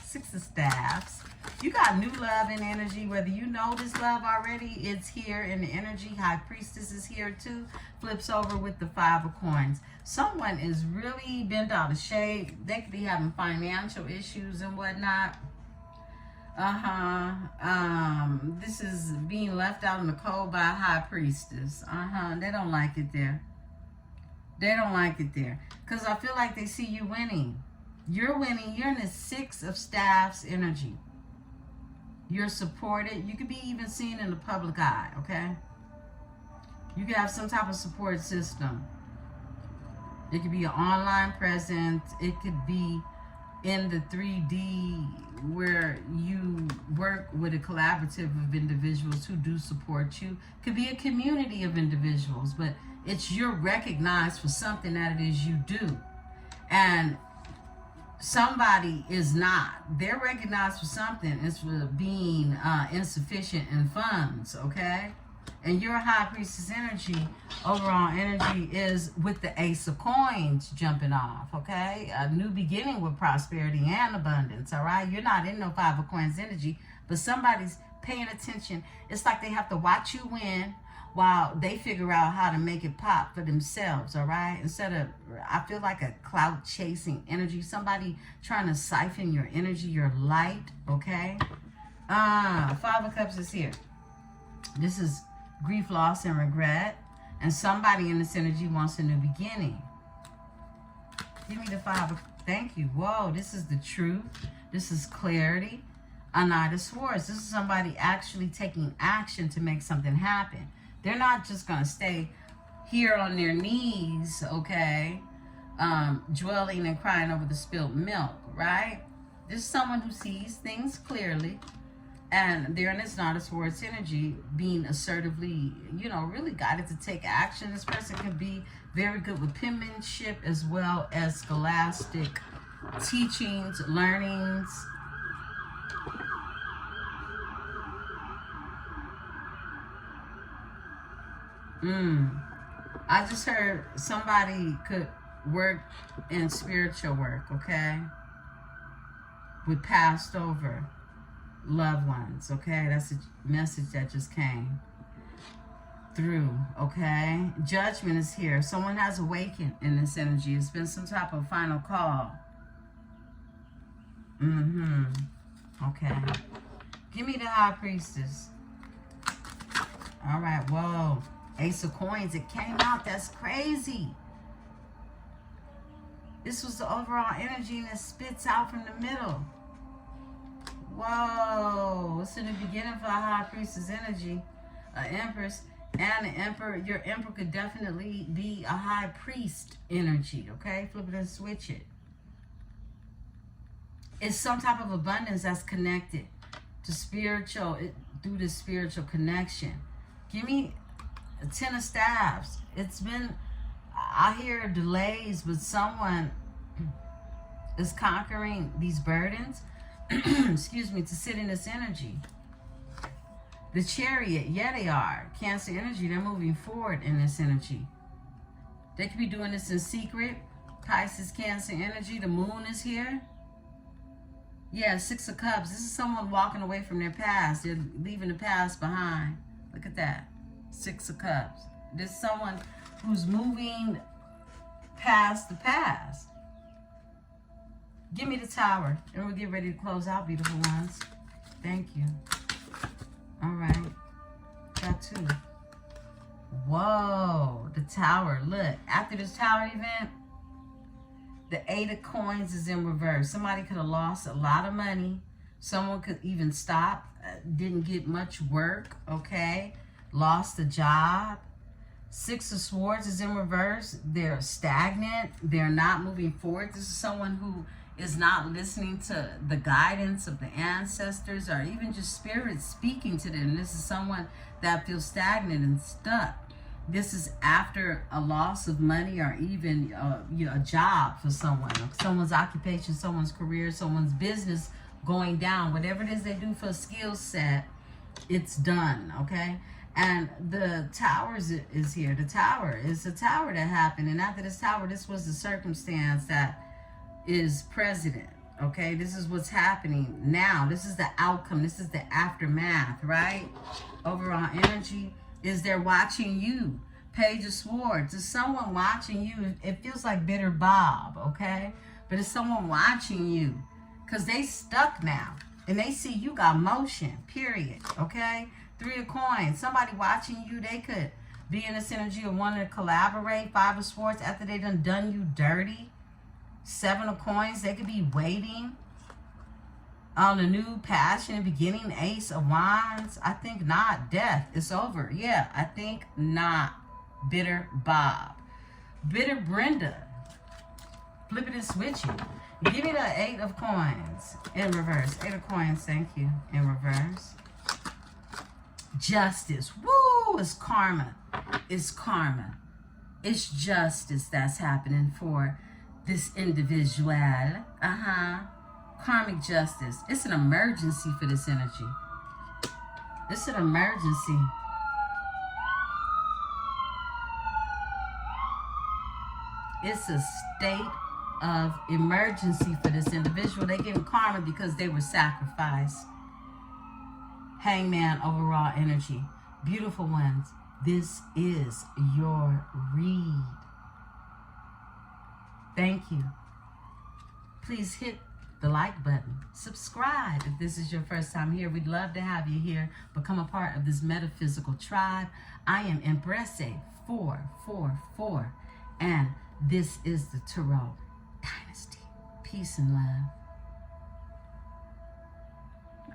6 of Staves. You got new love and energy. Whether you know this love already, it's here in the energy. High Priestess is here too. Flips over with the 5 of Coins. Someone is really bent out of shape. They could be having financial issues and whatnot. This is being left out in the cold by a High Priestess. They don't like it there. They don't like it there. Because I feel like they see you winning. You're winning. You're in the 6 of Staves energy. You're supported. You could be even seen in the public eye, okay? You could have some type of support system. It could be an online presence. It could be in the 3D where you work with a collaborative of individuals who do support you. It could be a community of individuals, but you're recognized for something that it is you do. And somebody is not. They're recognized for something. It's for being insufficient in funds, okay? And your high priestess energy, overall energy, is with the ace of coins jumping off, okay? A new beginning with prosperity and abundance, all right? You're not in no five of coins energy, but somebody's paying attention. It's like they have to watch you win while they figure out how to make it pop for themselves, all right? Instead of, I feel like a clout chasing energy, somebody trying to siphon your energy, your light, okay? Five of Cups is here. This is grief, loss, and regret. And somebody in this energy wants a new beginning. Give me the Five of, thank you. Whoa, this is the truth. This is clarity. A Knight of Swords. This is somebody actually taking action to make something happen. They're not just going to stay here on their knees, okay, dwelling and crying over the spilled milk, right? This is someone who sees things clearly, and they're in this Knight of Swords energy, being assertively, you know, really guided to take action. This person could be very good with penmanship as well as scholastic teachings, learnings. I just heard somebody could work in spiritual work, okay? With passed over loved ones, okay? That's a message that just came through, okay? Judgment is here. Someone has awakened in this energy. It's been some type of final call. Okay. Give me the High Priestess. All right, whoa. Ace of Coins, it came out. That's crazy. This was the overall energy and it spits out from the middle. Whoa. It's in the beginning for a High Priestess energy, an Empress, and an Emperor. Your Emperor could definitely be a High Priest energy, okay? Flip it and switch it. It's some type of abundance that's connected to spiritual, through the spiritual connection. Give me a Ten of Staves. It's been, I hear delays, but someone is conquering these burdens, excuse me, to sit in this energy. The Chariot, yeah, they are. Cancer energy, they're moving forward in this energy. They could be doing this in secret. Pisces, Cancer energy, the moon is here. Yeah, Six of Cups. This is someone walking away from their past. They're leaving the past behind. Look at that. Six of Cups. There's someone who's moving past the past. Give me the Tower. And we'll get ready to close out, beautiful ones. Thank you. All right. Got two. Whoa. The Tower. Look. After this Tower event, the Eight of Coins is in reverse. Somebody could have lost a lot of money. Someone could even stop. Didn't get much work. Okay. Lost a job. Six of Swords is in reverse. They're stagnant. They're not moving forward. This is someone who is not listening to the guidance of the ancestors or even just spirit speaking to them. This is someone that feels stagnant and stuck. This is after a loss of money or even a job for someone. Someone's occupation, someone's career, someone's business going down. Whatever it is they do for a skill set, it's done, okay? And the Tower is here. The Tower is a tower that happened. And after this Tower, this was the circumstance that is present, okay? This is what's happening now. This is the outcome. This is the aftermath, right? Overall energy is they're watching you. Page of Swords. Is someone watching you? It feels like Bitter Bob, okay? But it's someone watching you because they stuck now. And they see you got motion, period, okay? Three of Coins. Somebody watching you, they could be in this energy of wanting to collaborate. Five of Swords, after they done you dirty. Seven of Coins, they could be waiting on a new passion beginning. Ace of Wands, I think not. Death, it's over. Yeah, I think not. Bitter Bob. Bitter Brenda. Flip it and switch it. Give me the Eight of Coins in reverse. Eight of Coins, thank you, in reverse. Justice. Woo! It's karma. It's karma. It's justice that's happening for this individual. Karmic justice. It's an emergency for this energy. It's an emergency. It's a state of emergency for this individual. They're getting karma because they were sacrificed. Hangman, overall energy. Beautiful ones, this is your read. Thank you. Please hit the like button. Subscribe if this is your first time here. We'd love to have you here. Become a part of this metaphysical tribe. I am Emperesse 444, and this is the Tarot Dynasty. Peace and love.